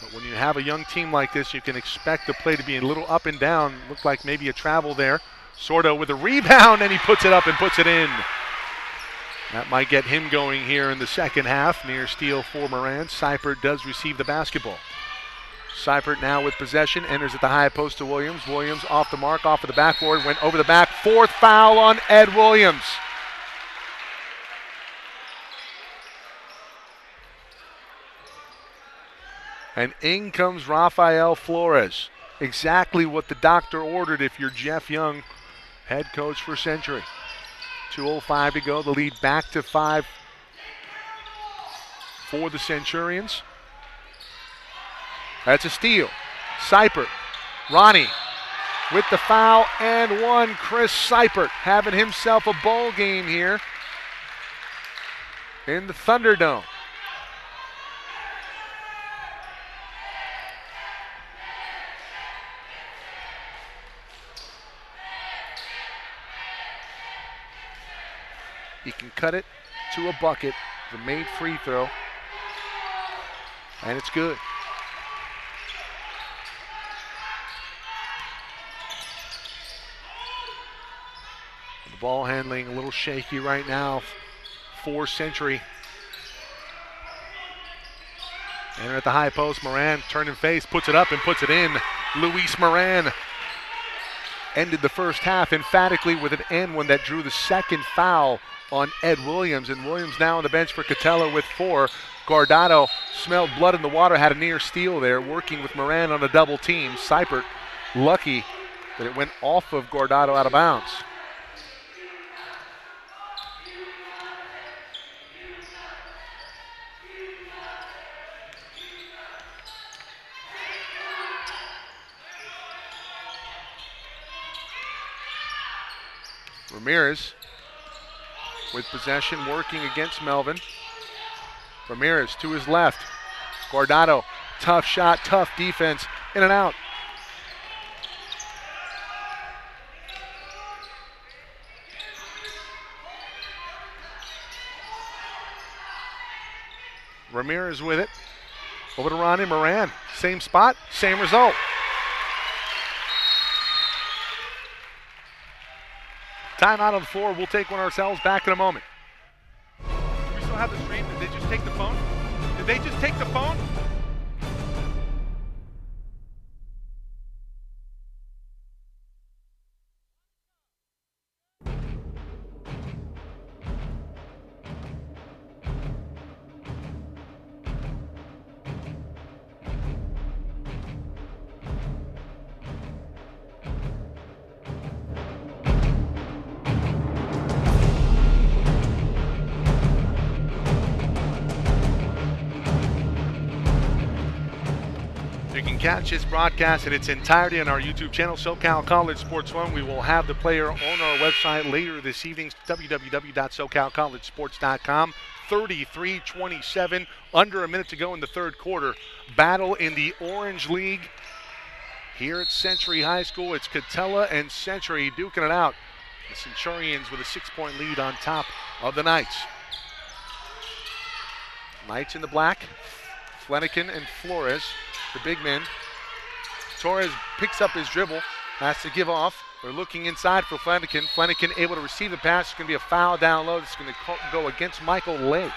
But when you have a young team like this, you can expect the play to be a little up and down. Looked like maybe a travel there. Sordo with a rebound, and he puts it up and puts it in. That might get him going here in the second half. Near steal for Moran. Seipert does receive the basketball. Seipert now with possession, enters at the high post to Williams. Williams off the mark, off of the backboard, went over the back. Fourth foul on Ed Williams. And in comes Rafael Flores. Exactly what the doctor ordered if you're Jeff Young, head coach for Century. 2:05 to go. The lead back to 5 for the Centurions. That's a steal. Seipert. Ronnie with the foul and one. Chris Seipert having himself a ball game here in the Thunderdome. He can cut it to a bucket. The made free throw. And it's good. The ball handling a little shaky right now for Century. And at the high post, Moran turning face, puts it up and puts it in. Luis Moran ended the first half emphatically with an and one that drew the second foul on Ed Williams. And Williams now on the bench for Katella with 4. Guardado smelled blood in the water, had a near steal there, working with Moran on a double team. Seipert lucky that it went off of Guardado out of bounds. Ramirez with possession, working against Melvin. Ramirez to his left. Guardado, tough shot, tough defense, in and out. Ramirez with it. Over to Ronnie Moran. Same spot, same result. Timeout on the floor. We'll take one ourselves. Back in a moment. Do we still have the stream? Did they just take the phone? Did they just take the phone? You can catch this broadcast in its entirety on our YouTube channel, SoCal College Sports 1. We will have the player on our website later this evening, www.socalcollegesports.com. 33-27, under a minute to go in the third quarter. Battle in the Orange League here at Century High School. It's Katella and Century duking it out. The Centurions with a 6-point lead on top of the Knights. Knights in the black. Flanagan and Flores, the big men. Torres picks up his dribble, has to give off. They're looking inside for Flanagan. Flanagan able to receive the pass. It's going to be a foul down low. It's going to go against Michael Lay.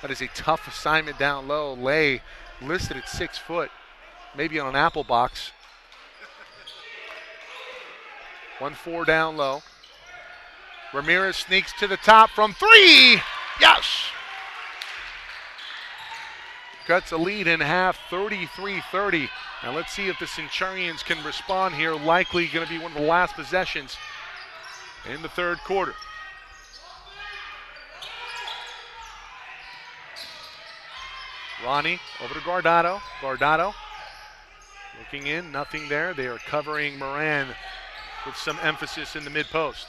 That is a tough assignment down low. Lay listed at 6 foot, maybe on an apple box. 1-4 down low. Ramirez sneaks to the top from 3. Yes! Cuts a lead in half, 33-30. Now let's see if the Centurions can respond here. Likely going to be one of the last possessions in the third quarter. Ronnie over to Guardado. Guardado looking in, nothing there. They are covering Moran with some emphasis in the mid-post.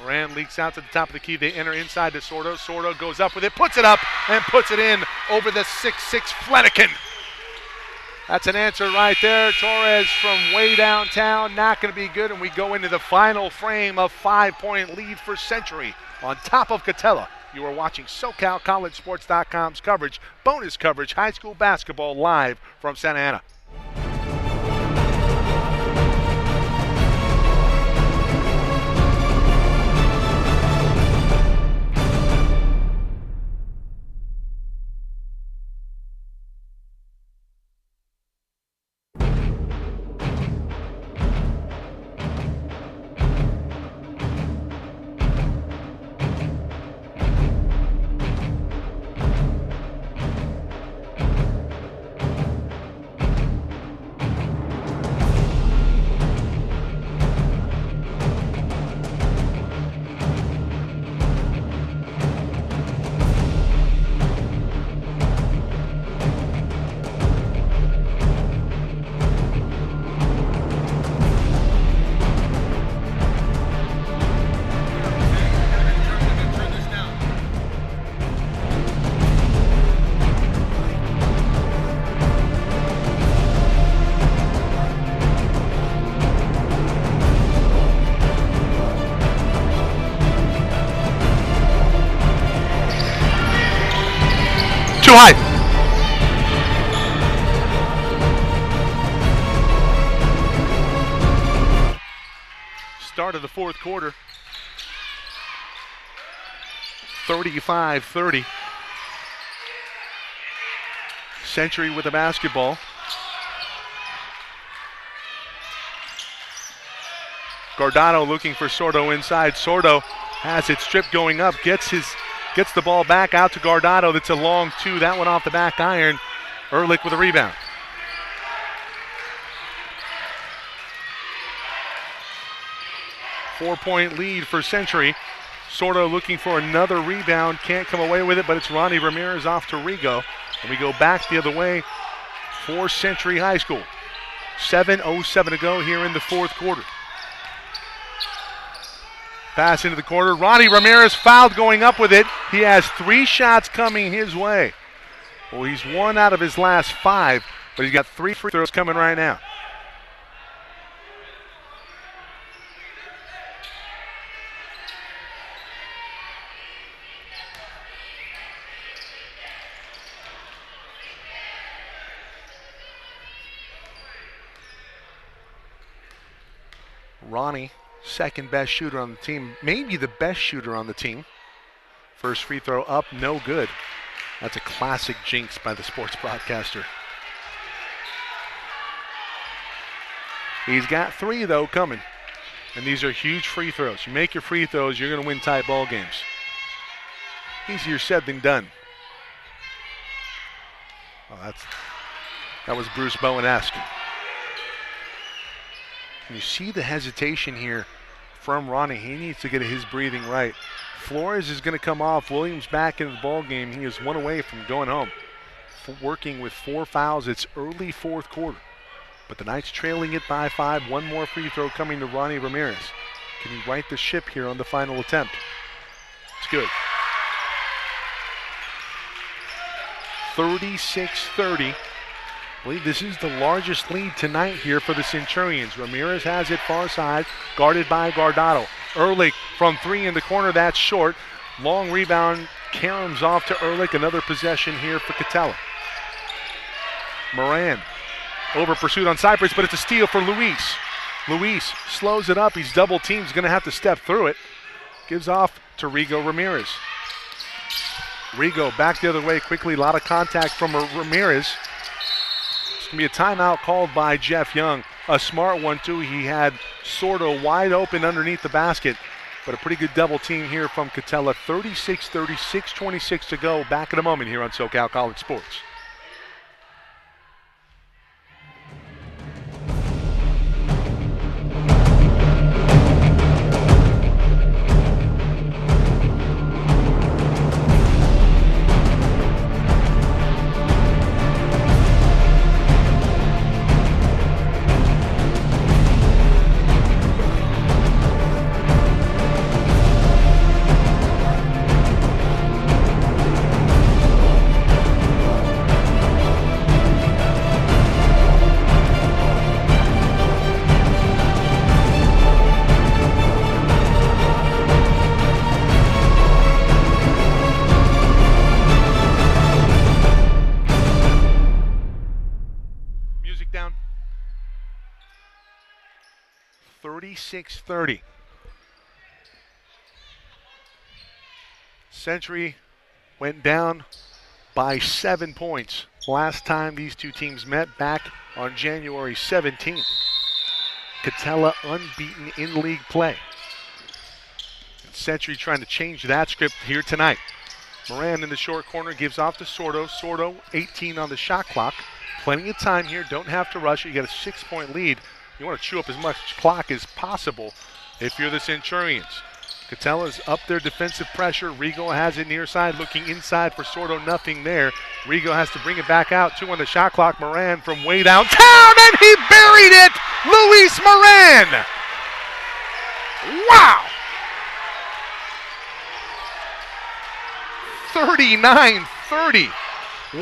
Moran leaks out to the top of the key. They enter inside to Sordo. Sordo goes up with it, puts it up, and puts it in over the 6'6" Flanagan. That's an answer right there. Torres from way downtown, not going to be good, and we go into the final frame of 5-point lead for Century on top of Katella. You are watching SoCalCollegeSports.com's coverage, bonus coverage, high school basketball live from Santa Ana. Too high. Start of the fourth quarter. 35-30. Century with the basketball. Guardado looking for Sordo inside. Sordo has it stripped going up, gets the ball back out to Guardado. That's a long two. That one off the back iron. Ehrlich with a rebound. Four-point lead for Century. Sordo looking for another rebound. Can't come away with it, but it's Ronnie Ramirez off to Rigo. And we go back the other way for Century High School. 7:07 to go here in the fourth quarter. Pass into the corner. Ronnie Ramirez fouled going up with it. He has 3 shots coming his way. Well, he's 1 out of his last 5, but he's got 3 free throws coming right now. Ronnie, second best shooter on the team, maybe the best shooter on the team. First free throw up, no good. That's a classic jinx by the sports broadcaster. He's got 3 though coming, and these are huge free throws. You make your free throws, you're going to win tight ball games. Easier said than done. Oh, that was Bruce Bowen-esque. You see the hesitation here from Ronnie. He needs to get his breathing right. Flores is going to come off. Williams back into the ball game. He is 1 away from going home. Working with 4 fouls. It's early fourth quarter. But the Knights trailing it by 5. 1 more free throw coming to Ronnie Ramirez. Can he right the ship here on the final attempt? It's good. 36-30. I believe this is the largest lead tonight here for the Centurions. Ramirez has it far side, guarded by Guardado. Ehrlich from 3 in the corner, that's short. Long rebound, caroms off to Ehrlich. Another possession here for Katella. Moran over pursuit on Cypress, but it's a steal for Luis. Luis slows it up. He's double teamed. He's going to have to step through it. Gives off to Rigo Ramirez. Rigo back the other way quickly. A lot of contact from Ramirez. It's going to be a timeout called by Jeff Young. A smart one, too. He had Sordo wide open underneath the basket, but a pretty good double team here from Katella. 36-30, 6:26 to go. Back in a moment here on SoCal College Sports. breakdown. 36-30. Century went down by 7 points last time these two teams met back on January 17th. Katella unbeaten in league play. Century trying to change that script here tonight. Moran in the short corner gives off to Sordo. Sordo 18 on the shot clock. Plenty of time here. Don't have to rush it. You got a 6-point lead. You want to chew up as much clock as possible if you're the Centurions. Catella's up there, defensive pressure. Rigo has it near side, looking inside for Sordo, nothing there. Rigo has to bring it back out, 2 on the shot clock. Moran from way downtown, and he buried it! Luis Moran! Wow! 39-30.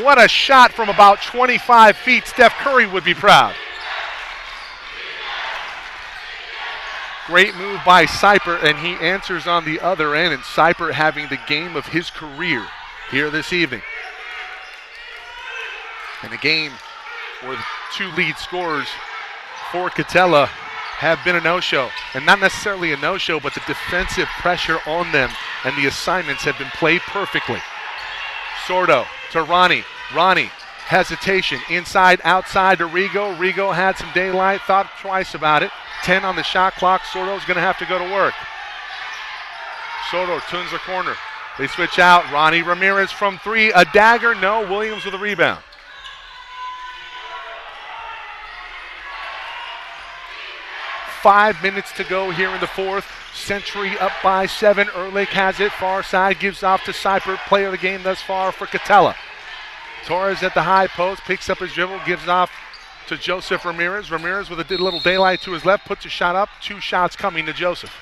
What a shot from about 25 feet. Steph Curry would be proud. Great move by Seipert, and he answers on the other end, and Seipert having the game of his career here this evening. And a game where the 2 lead scorers for Katella have been a no-show. And not necessarily a no-show, but the defensive pressure on them and the assignments have been played perfectly. Sordo to Ronnie. Ronnie, hesitation, inside, outside to Rigo. Rigo had some daylight, thought twice about it. 10 on the shot clock. Sordo's going to have to go to work. Sordo turns the corner. They switch out. Ronnie Ramirez from 3. A dagger. No. Williams with a rebound. Five minutes to go here in the fourth. Century up by 7. Ehrlich has it. Far side gives off to Seipert. Player of the game thus far for Katella. Torres at the high post. Picks up his dribble. Gives off to Joseph Ramirez. Ramirez with a little daylight to his left. Puts a shot up. 2 shots coming to Joseph.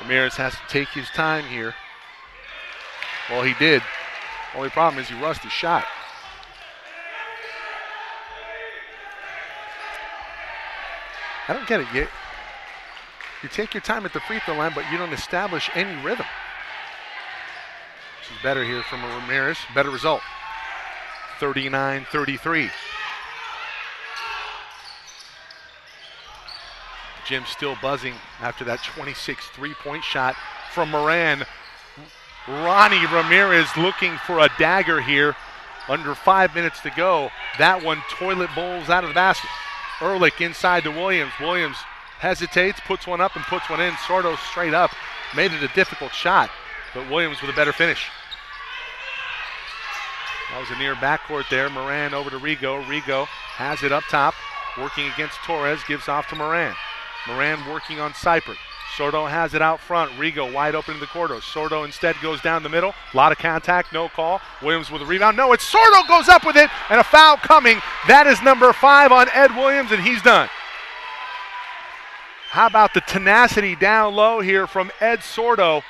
Ramirez has to take his time here. Well, he did. Only problem is he rushed his shot. I don't get it. You take your time at the free throw line, but you don't establish any rhythm. This is better here from Ramirez. Better result. 39-33. Jim's still buzzing after that 26 3-point shot from Moran. Ronnie Ramirez looking for a dagger here. Under 5 minutes to go. That one toilet bowls out of the basket. Ehrlich inside to Williams. Williams hesitates, puts one up and puts one in. Sordo straight up. Made it a difficult shot, but Williams with a better finish. That was a near backcourt there. Moran over to Rigo. Rigo has it up top. Working against Torres. Gives off to Moran. Moran working on Seipert. Sordo has it out front. Rigo wide open in the corridor. Sordo instead goes down the middle. A lot of contact, no call. Williams with a rebound. No, it's Sordo goes up with it, and a foul coming. That is number 5 on Ed Williams, and he's done. How about the tenacity down low here from Ed Sordo?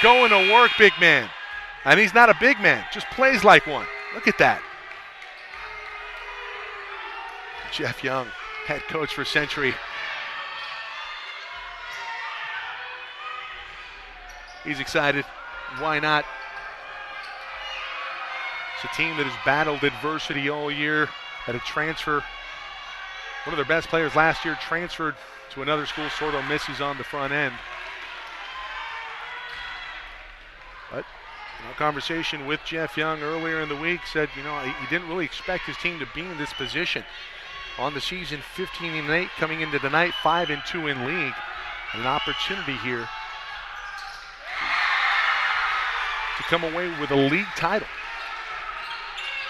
Going to work, big man. And he's not a big man, just plays like one. Look at that. Jeff Young, head coach for Century. He's excited. Why not? It's a team that has battled adversity all year. Had a transfer. One of their best players last year transferred to another school. Sordo misses on the front end. But in our conversation with Jeff Young earlier in the week, said, he didn't really expect his team to be in this position. On the season, 15-8 coming into the night, 5-2 in league. And an opportunity here to come away with a league title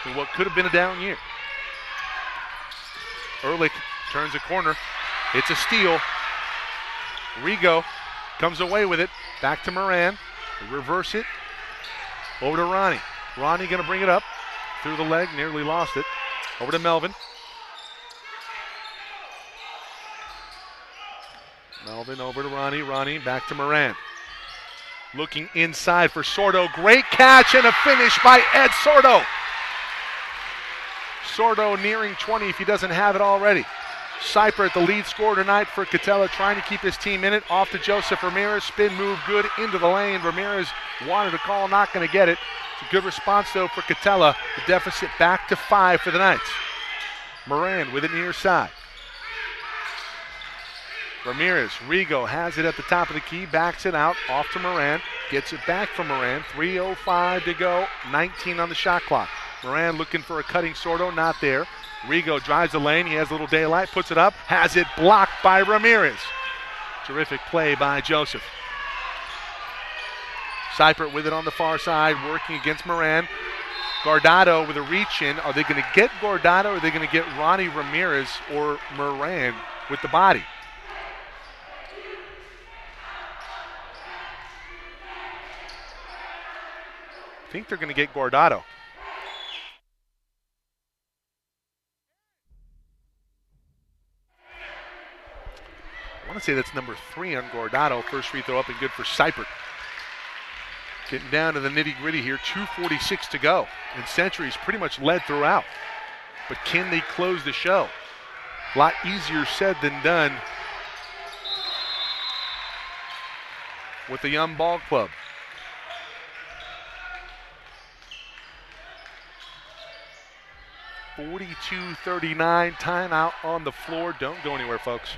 in what could have been a down year. Ehrlich turns a corner. It's a steal. Rigo comes away with it. Back to Moran. They reverse it. Over to Ronnie. Ronnie going to bring it up. Through the leg. Nearly lost it. Over to Melvin. Melvin over to Ronnie. Ronnie back to Moran. Looking inside for Sordo. Great catch and a finish by Ed Sordo. Sordo nearing 20 if he doesn't have it already. Seipert, the lead scorer tonight for Katella, trying to keep his team in it. Off to Joseph Ramirez. Spin move good into the lane. Ramirez wanted to call, not going to get it. It's a good response, though, for Katella. The deficit back to 5 for the Knights. Moran with it near side. Ramirez, Rigo has it at the top of the key, backs it out, off to Moran, gets it back from Moran, 3:05 to go, 19 on the shot clock. Moran looking for a cutting Sordo, not there. Rigo drives the lane, he has a little daylight, puts it up, has it blocked by Ramirez. Terrific play by Joseph. Seipert with it on the far side, working against Moran. Guardado with a reach in. Are they going to get Guardado, or are they going to get Ronnie Ramirez or Moran with the body? I think they're going to get Guardado. I want to say that's number 3 on Guardado. First free throw up and good for Seipert. Getting down to the nitty-gritty here, 2:46 to go. And Century's pretty much led throughout. But can they close the show? A lot easier said than done with the young ball club. 42-39, timeout on the floor. Don't go anywhere, folks.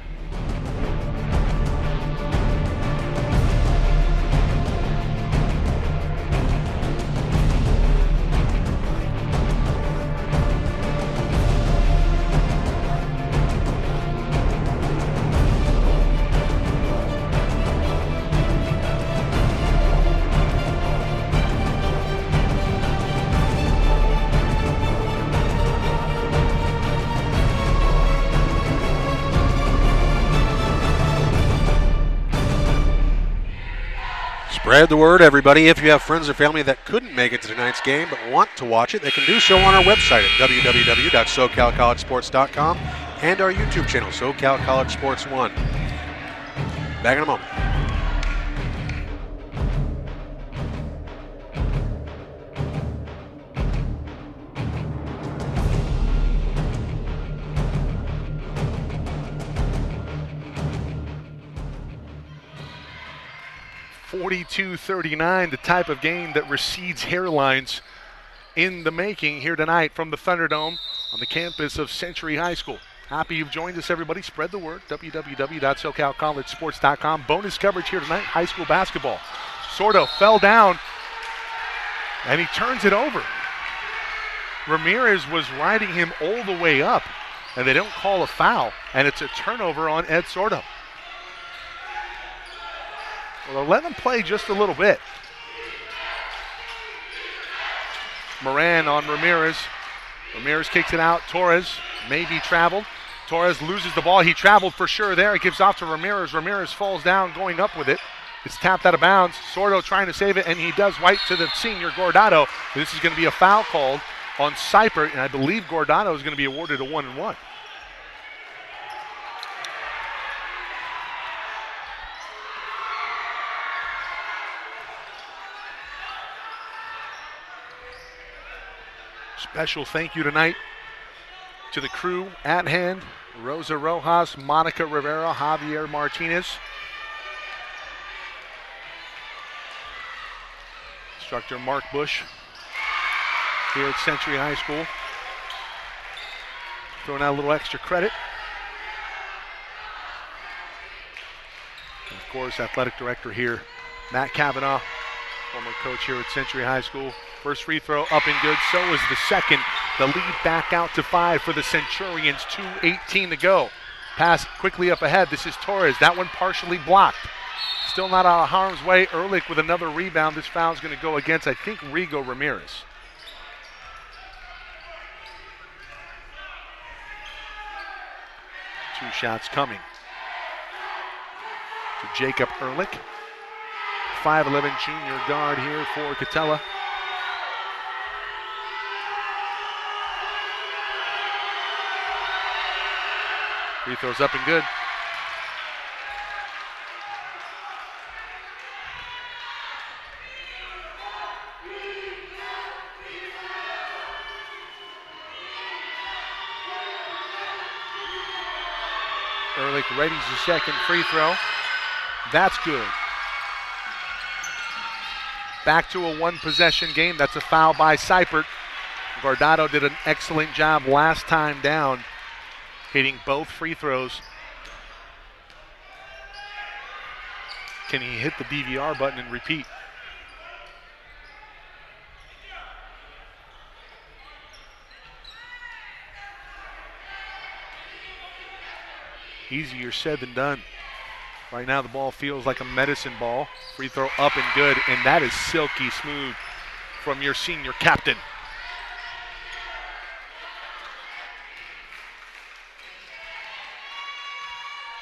Spread the word, everybody. If you have friends or family that couldn't make it to tonight's game but want to watch it, they can do so on our website at www.socalcollegesports.com and our YouTube channel, SoCal College Sports 1. Back in a moment. .42-39, the type of game that recedes hairlines in the making here tonight from the Thunderdome on the campus of Century High School. Happy you've joined us, everybody. Spread the word, www.socalcollegesports.com. Bonus coverage here tonight, high school basketball. Sordo fell down, and he turns it over. Ramirez was riding him all the way up, and they don't call a foul, and it's a turnover on Ed Sordo. Well, let them play just a little bit. Moran on Ramirez. Ramirez kicks it out. Torres maybe traveled. Torres loses the ball. He traveled for sure there. It gives off to Ramirez. Ramirez falls down going up with it. It's tapped out of bounds. Sordo trying to save it, and he does right to the senior Guardado. This is going to be a foul called on Seipert, and I believe Guardado is going to be awarded a 1-and-1. Special thank you tonight to the crew at hand, Rosa Rojas, Monica Rivera, Javier Martinez. Instructor Mark Bush here at Century High School. Throwing out a little extra credit. And of course, athletic director here, Matt Kavanaugh, former coach here at Century High School. First free throw up and good, so is the second. The lead back out to 5 for the Centurions, 2:18 to go. Pass quickly up ahead, this is Torres, that one partially blocked. Still not out of harm's way. Ehrlich with another rebound. This foul is going to go against, I think, Rigo Ramirez. Two shots coming to Jacob Ehrlich. 5'11" junior guard here for Katella. Free throws up and good. Ehrlich readies the second free throw. That's good. Back to a one-possession game. That's a foul by Seipert. Guardado did an excellent job last time down, hitting both free throws. Can he hit the DVR button and repeat? Easier said than done. Right now the ball feels like a medicine ball. Free throw up and good, and that is silky smooth from your senior captain.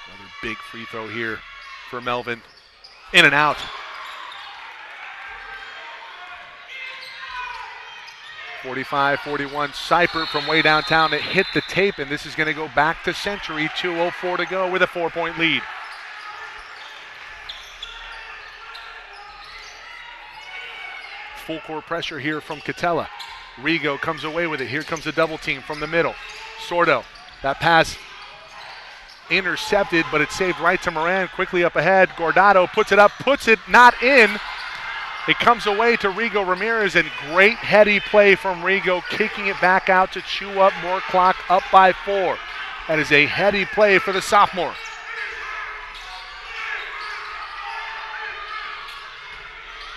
Another big free throw here for Melvin. In and out. 45-41, Seipert from way downtown. It hit the tape, and this is going to go back to Century. 2:04 to go with a 4-point lead. Full court pressure here from Katella. Rigo comes away with it. Here comes a double team from the middle. Sordo, that pass intercepted, but it's saved right to Moran. Quickly up ahead. Guardado puts it up, puts it not in. It comes away to Rigo Ramirez, and great heady play from Rigo, kicking it back out to chew up more clock, up by 4. That is a heady play for the sophomore.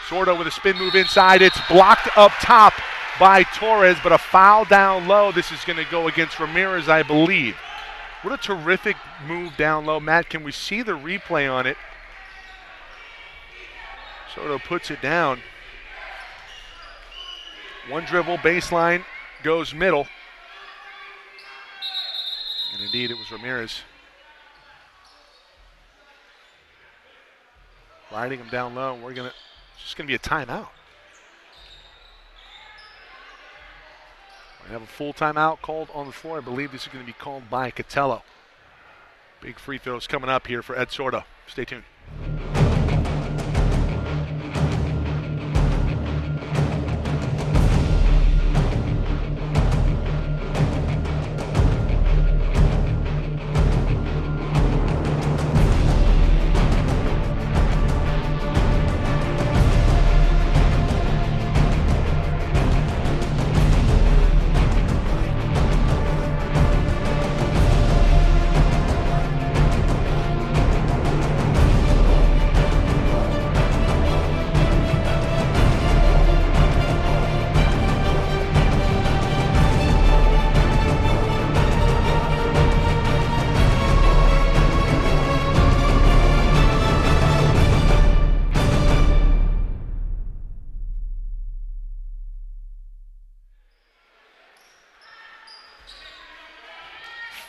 Sordo with a spin move inside. It's blocked up top by Torres, but a foul down low. This is going to go against Ramirez, I believe. What a terrific move down low. Matt, can we see the replay on it? Sordo puts it down. One dribble, baseline, goes middle. And indeed, it was Ramirez. Riding him down low. It's just going to be a timeout. We have a full timeout called on the floor. I believe this is going to be called by Katella. Big free throws coming up here for Ed Sordo. Stay tuned.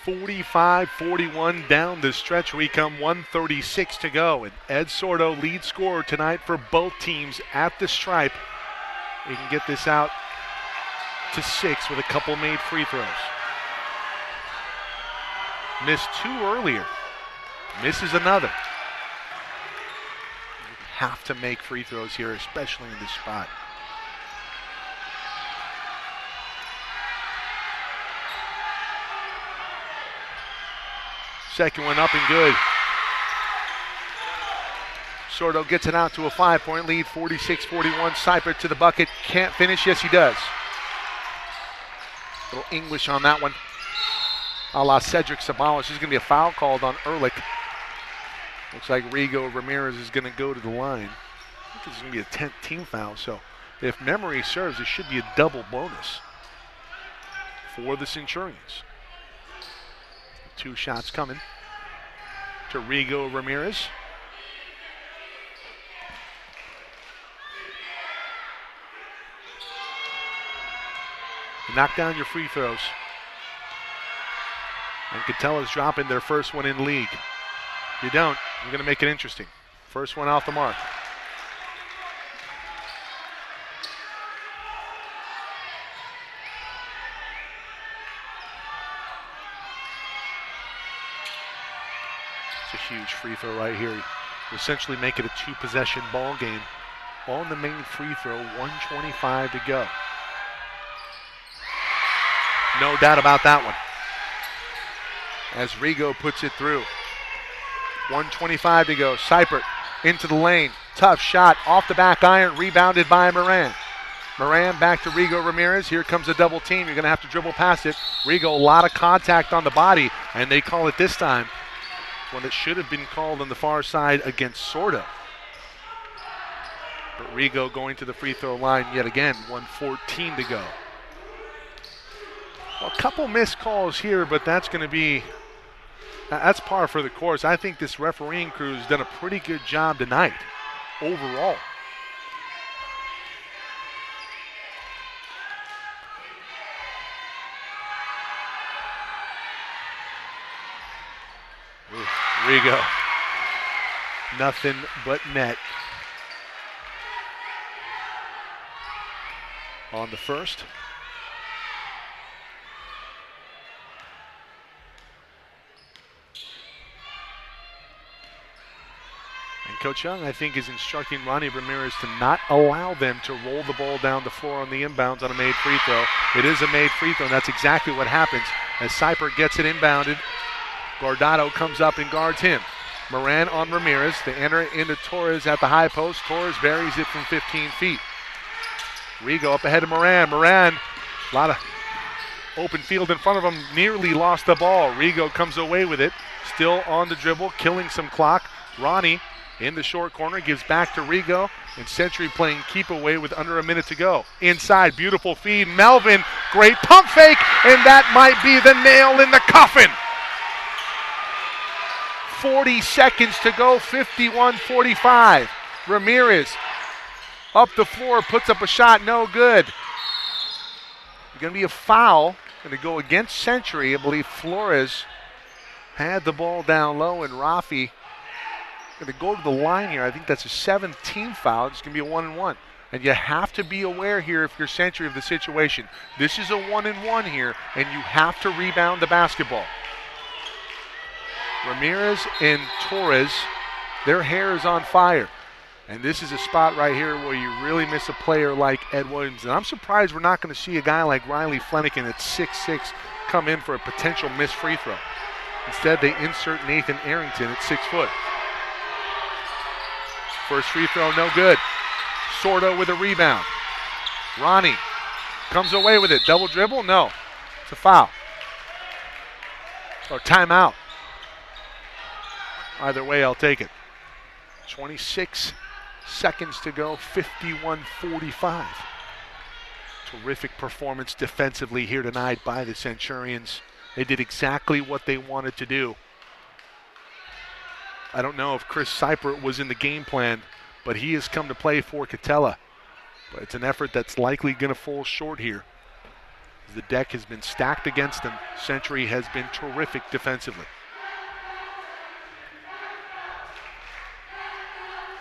.45-41 down the stretch we come, 1:36 to go. And Ed Sordo, lead scorer tonight for both teams at the stripe. We can get this out to 6 with a couple made free throws. Missed 2 earlier. Misses another. You have to make free throws here, especially in this spot. Second one up and good. Sordo gets it out to a 5-point lead, 46-41. Seipert to the bucket. Can't finish. Yes, he does. Little English on that one. A la Cedric Sabalos. There's going to be a foul called on Ehrlich. Looks like Rigo Ramirez is going to go to the line. I think this is going to be a 10th team foul. So if memory serves, it should be a double bonus for the Centurions. 2 shots coming to Rigo Ramirez. Knock down your free throws. And Catella's dropping their first one in league. If you don't, you're going to make it interesting. First one off the mark. It's a huge free throw right here. You essentially make it a 2-possession ball game. On the main free throw, 1:25 to go. No doubt about that one. As Rigo puts it through. 1:25 to go. Seipert into the lane. Tough shot off the back iron, rebounded by Moran. Moran back to Rigo Ramirez. Here comes a double team. You're going to have to dribble past it. Rigo, a lot of contact on the body, and they call it this time. One that should have been called on the far side against Sordo. But Rigo going to the free throw line yet again. 1:14 to go. Well, a couple missed calls here, but that's going to be, that's par for the course. I think this refereeing crew has done a pretty good job tonight overall. Rigo, nothing but net on the first. And Coach Young, I think, is instructing Ronnie Ramirez to not allow them to roll the ball down the floor on the inbounds on a made free throw. It is a made free throw, and that's exactly what happens as Seipert gets it inbounded. Guardado comes up and guards him. Moran on Ramirez. They enter into Torres at the high post. Torres buries it from 15 feet. Rigo up ahead of Moran. Moran, a lot of open field in front of him, nearly lost the ball. Rigo comes away with it. Still on the dribble, killing some clock. Ronnie in the short corner gives back to Rigo. And Century playing keep away with under a minute to go. Inside, beautiful feed. Melvin, great pump fake, and that might be the nail in the coffin. 40 seconds to go, 51-45. Ramirez up the floor, puts up a shot, no good. Going to be a foul, going to go against Century. I believe Flores had the ball down low, and Rafi going to go to the line here. I think that's a 7th foul. It's going to be a 1-and-1. And you have to be aware here if you're Century of the situation. This is a 1-and-1 here, and you have to rebound the basketball. Ramirez and Torres, their hair is on fire. And this is a spot right here where you really miss a player like Ed Williams. And I'm surprised we're not going to see a guy like Riley Flanagan at 6'6" come in for a potential missed free throw. Instead, they insert Nathan Arrington at 6 foot. First free throw, no good. Sordo with a rebound. Ronnie comes away with it. Double dribble? No. It's a foul. Or timeout. Either way, I'll take it. 26 seconds to go, 51-45. Terrific performance defensively here tonight by the Centurions. They did exactly what they wanted to do. I don't know if Chris Seipert was in the game plan, but he has come to play for Katella. But it's an effort that's likely going to fall short here. The deck has been stacked against them. Century has been terrific defensively.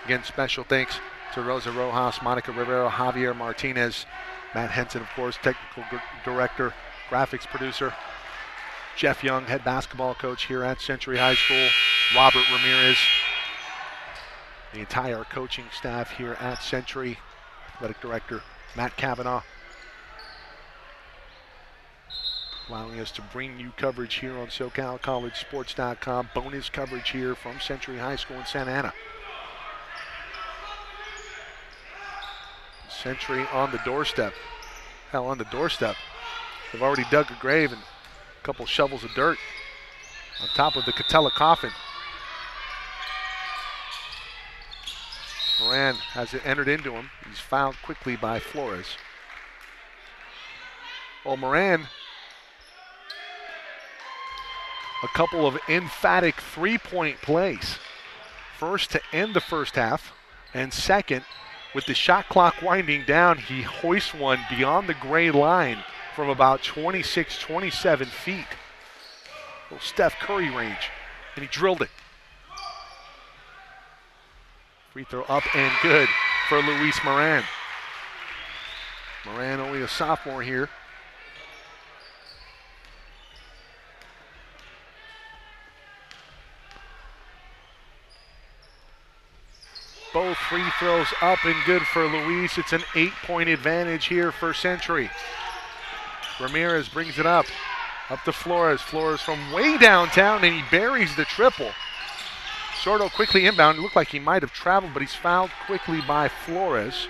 Again, special thanks to Rosa Rojas, Monica Rivera, Javier Martinez, Matt Henson, of course, technical director, graphics producer, Jeff Young, head basketball coach here at Century High School, Robert Ramirez, the entire coaching staff here at Century, athletic director Matt Cavanaugh, allowing us to bring you coverage here on SoCalCollegeSports.com, bonus coverage here from Century High School in Santa Ana. Century on the doorstep. Hell, on the doorstep. They've already dug a grave and a couple shovels of dirt on top of the Katella coffin. Moran has it entered into him. He's fouled quickly by Flores. Well, Moran, a couple of emphatic three-point plays. First to end the first half, and second, with the shot clock winding down, he hoists one beyond the gray line from about 26, 27 feet. Little Steph Curry range, and he drilled it. Free throw up and good for Luis Moran. Moran only a sophomore here. Both free throws up and good for Luis. It's an 8-point advantage here for Century. Ramirez brings it up to Flores. Flores from way downtown, and he buries the triple. Sordo quickly inbound. It looked like he might have traveled, but he's fouled quickly by Flores.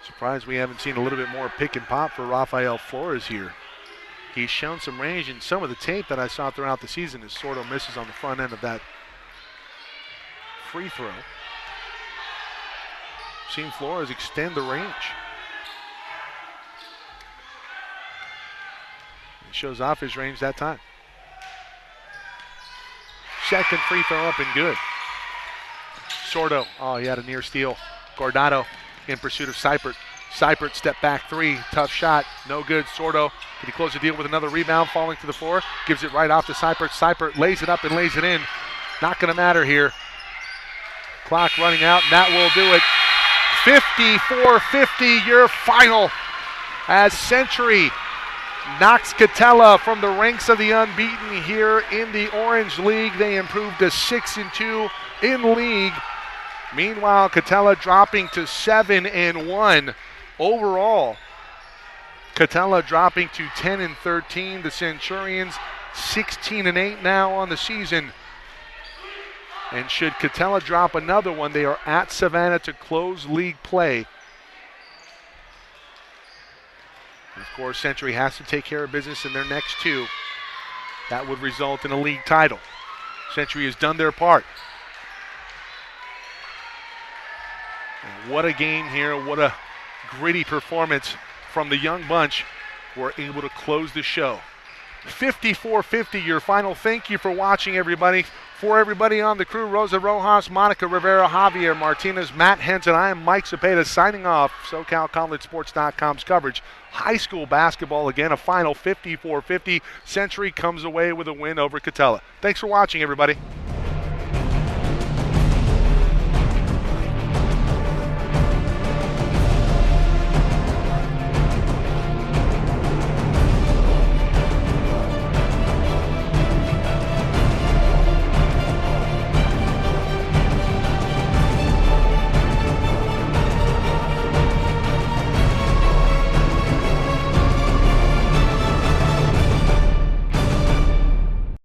Surprised we haven't seen a little bit more pick and pop for Rafael Flores here. He's shown some range in some of the tape that I saw throughout the season as Sordo misses on the front end of that free throw. Seen Flores extend the range. He shows off his range that time. Second free throw up and good. Sordo, oh, he had a near steal. Guardado in pursuit of Seipert. Seipert step back three, tough shot, no good. Sordo, did he close the deal with another rebound, falling to the floor? Gives it right off to Seipert. Seipert lays it up and lays it in. Not going to matter here. Clock running out, and that will do it. 54-50, your final, as Century knocks Katella from the ranks of the unbeaten here in the Orange League. They improved to 6-2 in league. Meanwhile, Katella dropping to 7-1 overall. Katella dropping to 10-13. The Centurions 16-8 now on the season. And should Katella drop another one, they are at Savannah to close league play. And of course, Century has to take care of business in their next two. That would result in a league title. Century has done their part. And what a game here. What a gritty performance from the young bunch. We're able to close the show. 54-50, your final. Thank you for watching, everybody. For everybody on the crew, Rosa Rojas, Monica Rivera, Javier Martinez, Matt Henson, I am Mike Cepeda signing off. SoCalCollegeSports.com's coverage. High school basketball, again, a final 54-50. Century comes away with a win over Katella. Thanks for watching, everybody.